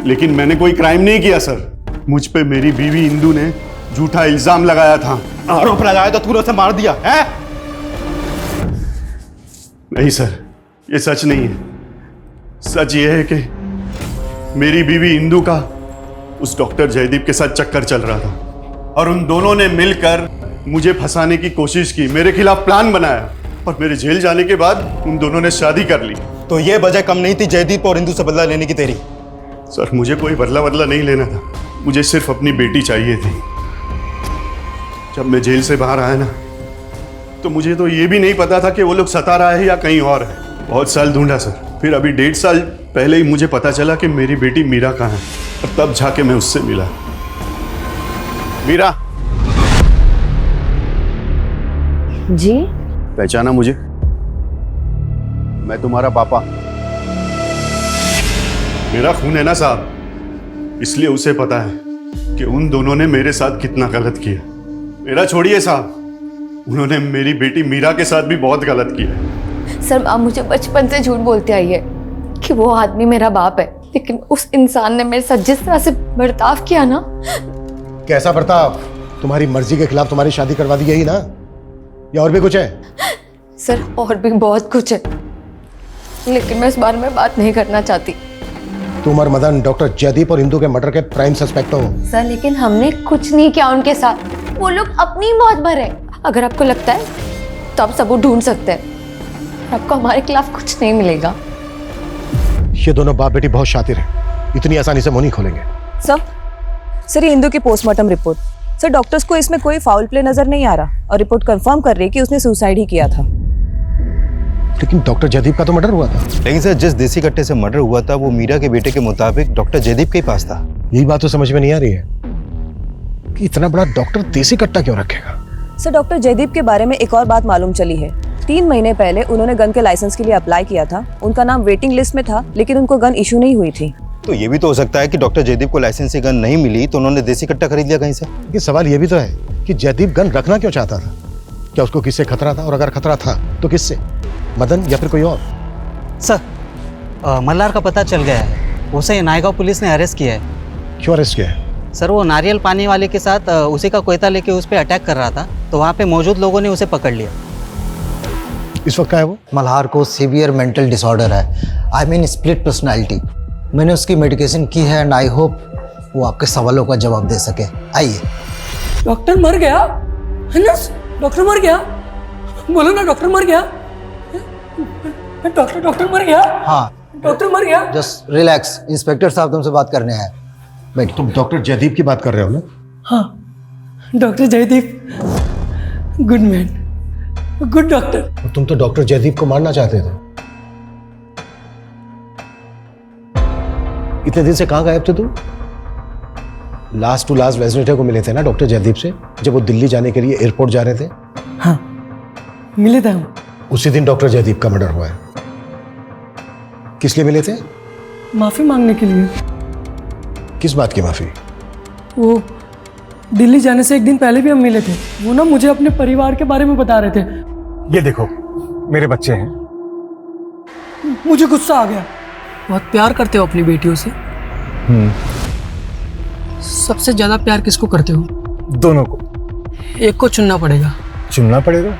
Speaker 8: लेकिन मैंने कोई क्राइम नहीं किया सर। मुझ पे मेरी बीवी इंदू ने झूठा इल्जाम लगाया था।
Speaker 11: आरोप लगाया तो तूने उसे मार दिया है?
Speaker 8: नहीं सर, ये सच नहीं है। सच ये है कि मेरी बीवी इंदू का उस डॉक्टर जयदीप के साथ चक्कर चल रहा था, और उन दोनों ने मिलकर मुझे फंसाने की कोशिश की, मेरे खिलाफ प्लान बनाया, और मेरे जेल जाने के बाद उन दोनों ने शादी कर ली।
Speaker 11: तो ये वजह कम नहीं थी जयदीप और इंदू से बदला लेने की तेरी?
Speaker 8: सर मुझे कोई बदला नहीं लेना था, मुझे सिर्फ अपनी बेटी चाहिए थी। जब मैं जेल से बाहर आया ना, तो मुझे तो ये भी नहीं पता था कि वो लोग सता रहा है या कहीं और है। बहुत साल ढूंढा सर, फिर अभी 1.5 साल पहले ही मुझे पता चला कि मेरी बेटी मीरा कहाँ है, और तब जाके मैं उससे मिला। मीरा
Speaker 7: जी?
Speaker 8: पहचाना मुझे? मैं तुम्हारा पापा। मेरा खून है ना साहब, इसलिए उसे पता है कि उन दोनों ने मेरे साथ कितना गलत किया। मेरा छोड़िए साहब, उन्होंने मेरी बेटी मीरा के साथ भी बहुत गलत किया।
Speaker 7: सर आप मुझे बचपन से झूठ बोलते आई है कि वो आदमी मेरा बाप है, लेकिन उस इंसान ने मेरे साथ जिस तरह से बर्ताव किया ना।
Speaker 20: कैसा बर्ताव? तुम्हारी मर्जी के खिलाफ तुम्हारी शादी करवा दी यही ना, या और भी कुछ है?
Speaker 7: सर और भी बहुत कुछ है, लेकिन मैं इस बारे में बात नहीं करना चाहती।
Speaker 20: तुम और मदन डॉक्टर जयदीप और इंदू के मर्डर के प्राइम सस्पेक्ट हो।
Speaker 7: सर लेकिन हमने कुछ नहीं किया उनके साथ, वो लोग अपनी मौत भरे। अगर आपको लगता है तो आप सबूत ढूंढ सकते हैं, आपको हमारे खिलाफ कुछ नहीं मिलेगा।
Speaker 20: ये दोनों बाप बेटी बहुत शातिर हैं, इतनी आसानी से मुंह नहीं खोलेंगे।
Speaker 3: सर ये इंदू की पोस्टमार्टम रिपोर्ट। सर डॉक्टर्स को इसमें कोई फाउल प्ले नजर नहीं आ रहा, और रिपोर्ट कंफर्म कर रही है कि उसने सुसाइड ही किया था।
Speaker 20: लेकिन डॉक्टर जयदीप का तो मर्डर हुआ था।
Speaker 11: लेकिन सर जिस देसी कट्टे से मर्डर हुआ था वो मीरा के बेटे के मुताबिक डॉक्टर जयदीप के पास था।
Speaker 20: यही बात तो समझ में नहीं आ रही है कि इतना बड़ा डॉक्टर देसी कट्टा क्यों रखेगा।
Speaker 3: सर डॉक्टर जयदीप के बारे में एक और बात मालूम चली है। 3 महीने पहले उन्होंने गन के लाइसेंस के लिए अप्लाई किया था, उनका नाम वेटिंग लिस्ट में था, लेकिन उनको गन इशू नहीं हुई थी।
Speaker 11: तो ये भी तो हो सकता है कि डॉक्टर जयदीप को लाइसेंस से गन नहीं मिली तो उन्होंने देसी कट्टा खरीद लिया कहीं से।
Speaker 20: ये सवाल ये भी तो है कि जयदीप गन रखना क्यों चाहता था? क्या उसको किससे खतरा था, और अगर खतरा था तो किससे? मदन या फिर कोई और?
Speaker 22: सर मल्हार का पता चल गया है, उसे नायगांव पुलिस ने अरेस्ट किया है।
Speaker 20: क्यों अरेस्ट किया है?
Speaker 22: सर वो नारियल पानी वाले के साथ उसी का कोयता लेके उस पर अटैक कर रहा था, तो वहाँ पे मौजूद लोगों ने उसे पकड़ लिया।
Speaker 20: इस वक्त क्या है वो?
Speaker 17: मल्हार को सीवियर मेंटल डिसऑर्डर है, आई मीन स्प्लिट पर्सनालिटी। मैंने उसकी मेडिकेशन की है एंड आई होप वो आपके सवालों का जवाब दे सके। आइए।
Speaker 10: डॉक्टर मर गया है ना? डॉक्टर मर गया, बोलो ना डॉक्टर मर गया। डॉक्टर मर गया।
Speaker 17: हाँ
Speaker 10: डॉक्टर मर गया।
Speaker 17: जस्ट रिलैक्स, इंस्पेक्टर साहब तुमसे बात करने हैं। बैठ।
Speaker 20: तुम डॉक्टर जयदीप की बात कर रहे हो ना?
Speaker 10: हाँ doctor Jaideep, good man, good doctor.
Speaker 20: तुम तो डॉक्टर जयदीप को मारना चाहते थे। इतने दिन से कहाँ गायब थे तुम? लास्ट टू लास्ट वेडनेसडे को मिले थे ना डॉक्टर जयदीप से, जब वो दिल्ली जाने के लिए एयरपोर्ट जा रहे थे।
Speaker 10: हाँ मिले थे हम।
Speaker 20: उसी दिन डॉक्टर जयदीप का मर्डर हुआ है। किस लिए मिले थे?
Speaker 10: माफी मांगने के लिए।
Speaker 20: किस बात की माफी?
Speaker 10: वो दिल्ली जाने से एक दिन पहले भी हम मिले थे, वो ना मुझे अपने परिवार के बारे में बता रहे थे।
Speaker 2: ये देखो मेरे बच्चे हैं।
Speaker 10: मुझे गुस्सा आ गया। बहुत प्यार करते हो अपनी बेटियों से? सबसे ज्यादा प्यार किसको करते हो?
Speaker 2: दोनों को।
Speaker 10: एक को चुनना पड़ेगा।
Speaker 2: चुनना पड़ेगा?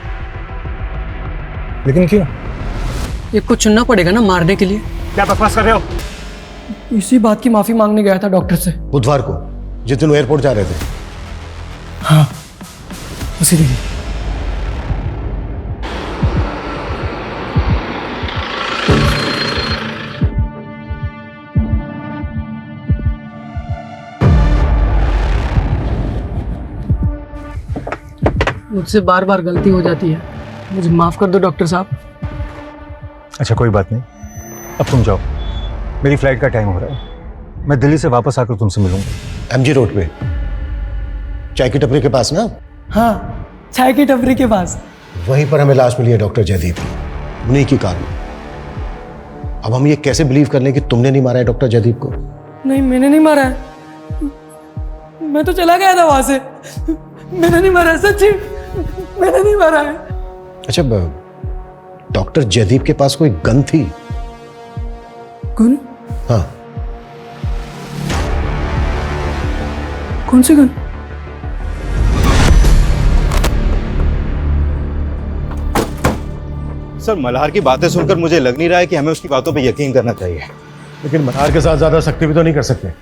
Speaker 2: लेकिन क्यों?
Speaker 10: एक को चुनना पड़ेगा ना मारने के लिए।
Speaker 2: क्या बकवास कर रहे हो?
Speaker 10: इसी बात की माफी मांगने गया था डॉक्टर से।
Speaker 20: बुधवार को जिस दिन वो एयरपोर्ट जा रहे थे।
Speaker 10: हाँ, उसी दिन। मुझसे बार बार गलती हो जाती है, मुझे माफ कर दो डॉक्टर साहब।
Speaker 2: अच्छा कोई बात नहीं, अब तुम जाओ, मेरी फ्लाइट का टाइम हो रहा है। मैं दिल्ली से वापस आकर तुमसे मिलूंगा।
Speaker 20: एमजी रोड पे चाय की टपरी के पास ना?
Speaker 10: हाँ, चाय की टपरी के पास।
Speaker 20: वहीं पर हमें लाश मिली है डॉक्टर जयदीप की, उन्हीं की कार में। अब हम ये कैसे बिलीव कर लें कि तुमने नहीं मारा है डॉक्टर जयदीप को?
Speaker 10: नहीं, मैंने नहीं मारा है। मैं तो चला गया था वहां से। मैंने नहीं मारा, सच्ची मैंने नहीं मारा है।
Speaker 20: अच्छा, डॉक्टर जयदीप के पास कोई गन थी?
Speaker 10: गन?
Speaker 20: हाँ।
Speaker 10: कौन सी गन?
Speaker 11: सर, मल्हार की बातें सुनकर मुझे लग नहीं रहा है कि हमें उसकी बातों पे यकीन करना चाहिए।
Speaker 20: लेकिन मल्हार के साथ ज्यादा सख्ती भी तो नहीं कर सकते,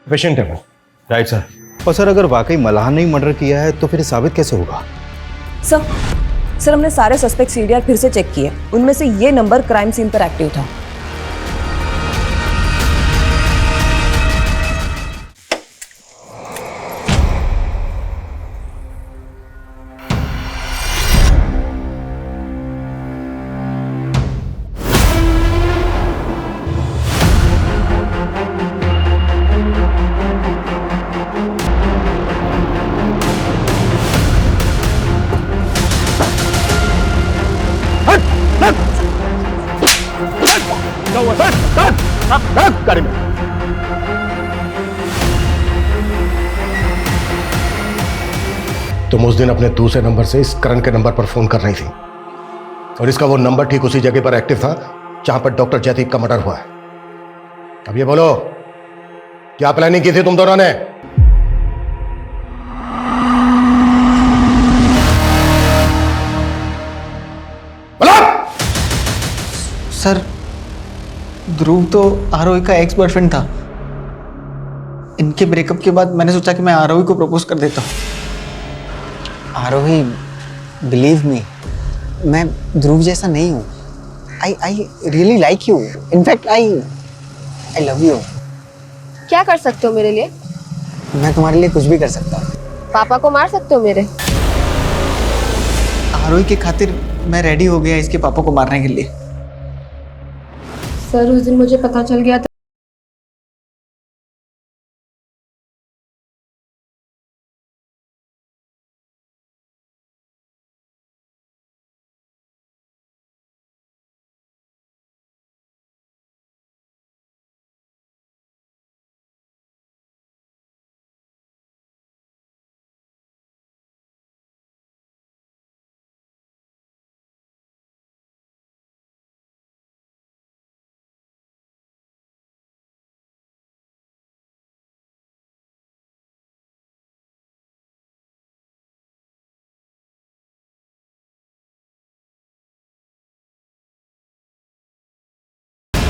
Speaker 20: पेशेंट है वो।
Speaker 11: Right sir. और सर, अगर वाकई मल्हार ने ही मर्डर किया है तो फिर साबित कैसे होगा?
Speaker 3: सर हमने सारे सस्पेक्ट सीडीआर फिर से चेक किए, उनमें से ये नंबर क्राइम सीन पर एक्टिव था।
Speaker 20: गाड़ी में। तुम उस दिन अपने दूसरे नंबर से इस करण के नंबर पर फोन कर रही थी, और इसका वो नंबर ठीक उसी जगह पर एक्टिव था जहां पर डॉक्टर जयदीप का मर्डर हुआ है। अब ये बोलो, क्या प्लानिंग की थी तुम दोनों ने?
Speaker 14: सर, ध्रुव तो आरोही का एक्स बॉयफ्रेंड था। इनके ब्रेकअप के बाद मैंने सोचा कि मैं आरोही को प्रपोज कर देता हूँ। आरोही, बिलीव मी, मैं ध्रुव जैसा नहीं हूँ। I really like you. In fact I love you.
Speaker 23: क्या कर सकते हो मेरे लिए?
Speaker 14: मैं तुम्हारे लिए कुछ भी कर सकता हूँ।
Speaker 23: पापा को मार सकते हो मेरे?
Speaker 14: आरोही के खातिर मैं रेडी हो गया इसके पापा को मारने के लिए।
Speaker 23: सर, उस दिन मुझे पता चल गया था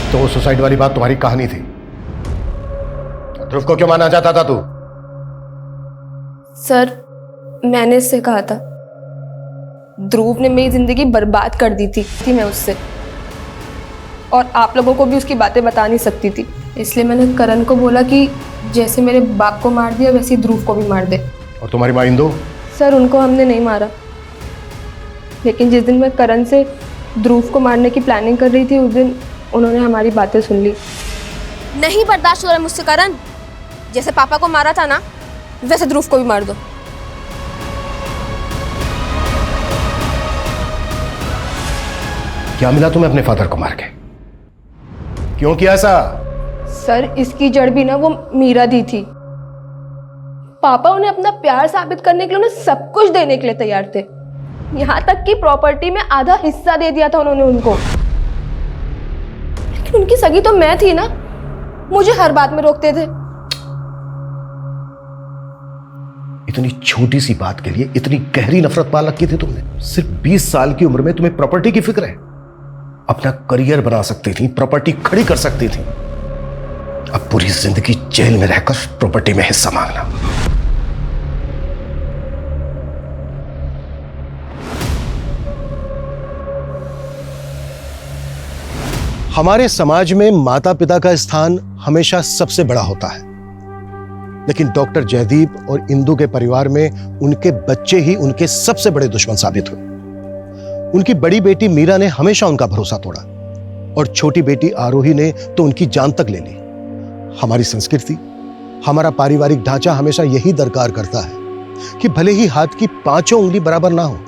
Speaker 20: तो वो सुसाइड वाली बात तुम्हारी कहानी थी। ध्रुव को क्यों मानना चाहता था तू?
Speaker 23: सर, मैंने इससे कहा था, ध्रुव ने मेरी जिंदगी बर्बाद कर दी थी मैं उससे, और आप लोगों को भी उसकी बातें बता नहीं सकती थी। इसलिए मैंने करण को बोला कि जैसे मेरे बाप को मार दिया वैसे ही ध्रुव को भी मार दे।
Speaker 20: और तुम्हारी माँ इंदु?
Speaker 23: सर, उनको हमने नहीं मारा, लेकिन जिस दिन मैं करण से ध्रुव को मारने की प्लानिंग कर रही थी उस दिन उन्होंने हमारी बातें सुन ली।
Speaker 13: नहीं बर्दाश्त हो रहा है मुझसे करण। जैसे पापा को मारा था ना, वैसे ध्रुव को भी मार दो।
Speaker 20: क्या मिला तुम्हें अपने फादर को मार के? क्यों किया ऐसा?
Speaker 23: सर, इसकी जड़ भी ना वो मीरा दी थी। पापा उन्हें अपना प्यार साबित करने के लिए उन्हें सब कुछ देने के लिए तैयार थे, यहाँ तक कि प्रॉपर्टी में आधा हिस्सा दे दिया था उन्होंने उनको। लेकिन उनकी सगी तो मैं थी ना, मुझे हर बात में रोकते थे।
Speaker 20: इतनी छोटी सी बात के लिए इतनी गहरी नफरत पाल रखी थी तुमने? सिर्फ 20 साल की उम्र में तुम्हें प्रॉपर्टी की फिक्र है? अपना करियर बना सकती थी, प्रॉपर्टी खड़ी कर सकती थी। अब पूरी जिंदगी जेल में रहकर प्रॉपर्टी में हिस्सा मांगना। हमारे समाज में माता पिता का स्थान हमेशा सबसे बड़ा होता है, लेकिन डॉक्टर जयदीप और इंदु के परिवार में उनके बच्चे ही उनके सबसे बड़े दुश्मन साबित हुए। उनकी बड़ी बेटी मीरा ने हमेशा उनका भरोसा तोड़ा और छोटी बेटी आरोही ने तो उनकी जान तक ले ली। हमारी संस्कृति, हमारा पारिवारिक ढांचा हमेशा यही दरकार करता है कि भले ही हाथ की 5 उंगली बराबर ना हो,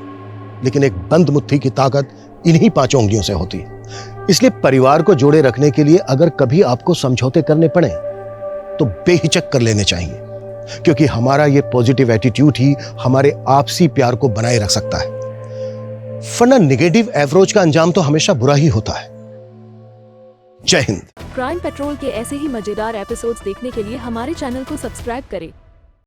Speaker 20: लेकिन एक बंद मुट्ठी की ताकत इन्हीं 5 उंगलियों से होती है। इसलिए परिवार को जोड़े रखने के लिए अगर कभी आपको समझौते करने पड़े तो बेहिचक कर लेने चाहिए, क्योंकि हमारा ये पॉजिटिव एटीट्यूड ही हमारे आपसी प्यार को बनाए रख सकता है। वरना नेगेटिव एवरोज का अंजाम तो हमेशा बुरा ही होता है। जय हिंद।
Speaker 1: क्राइम पेट्रोल के ऐसे ही मजेदार एपिसोड्स देखने के लिए हमारे चैनल को सब्सक्राइब करें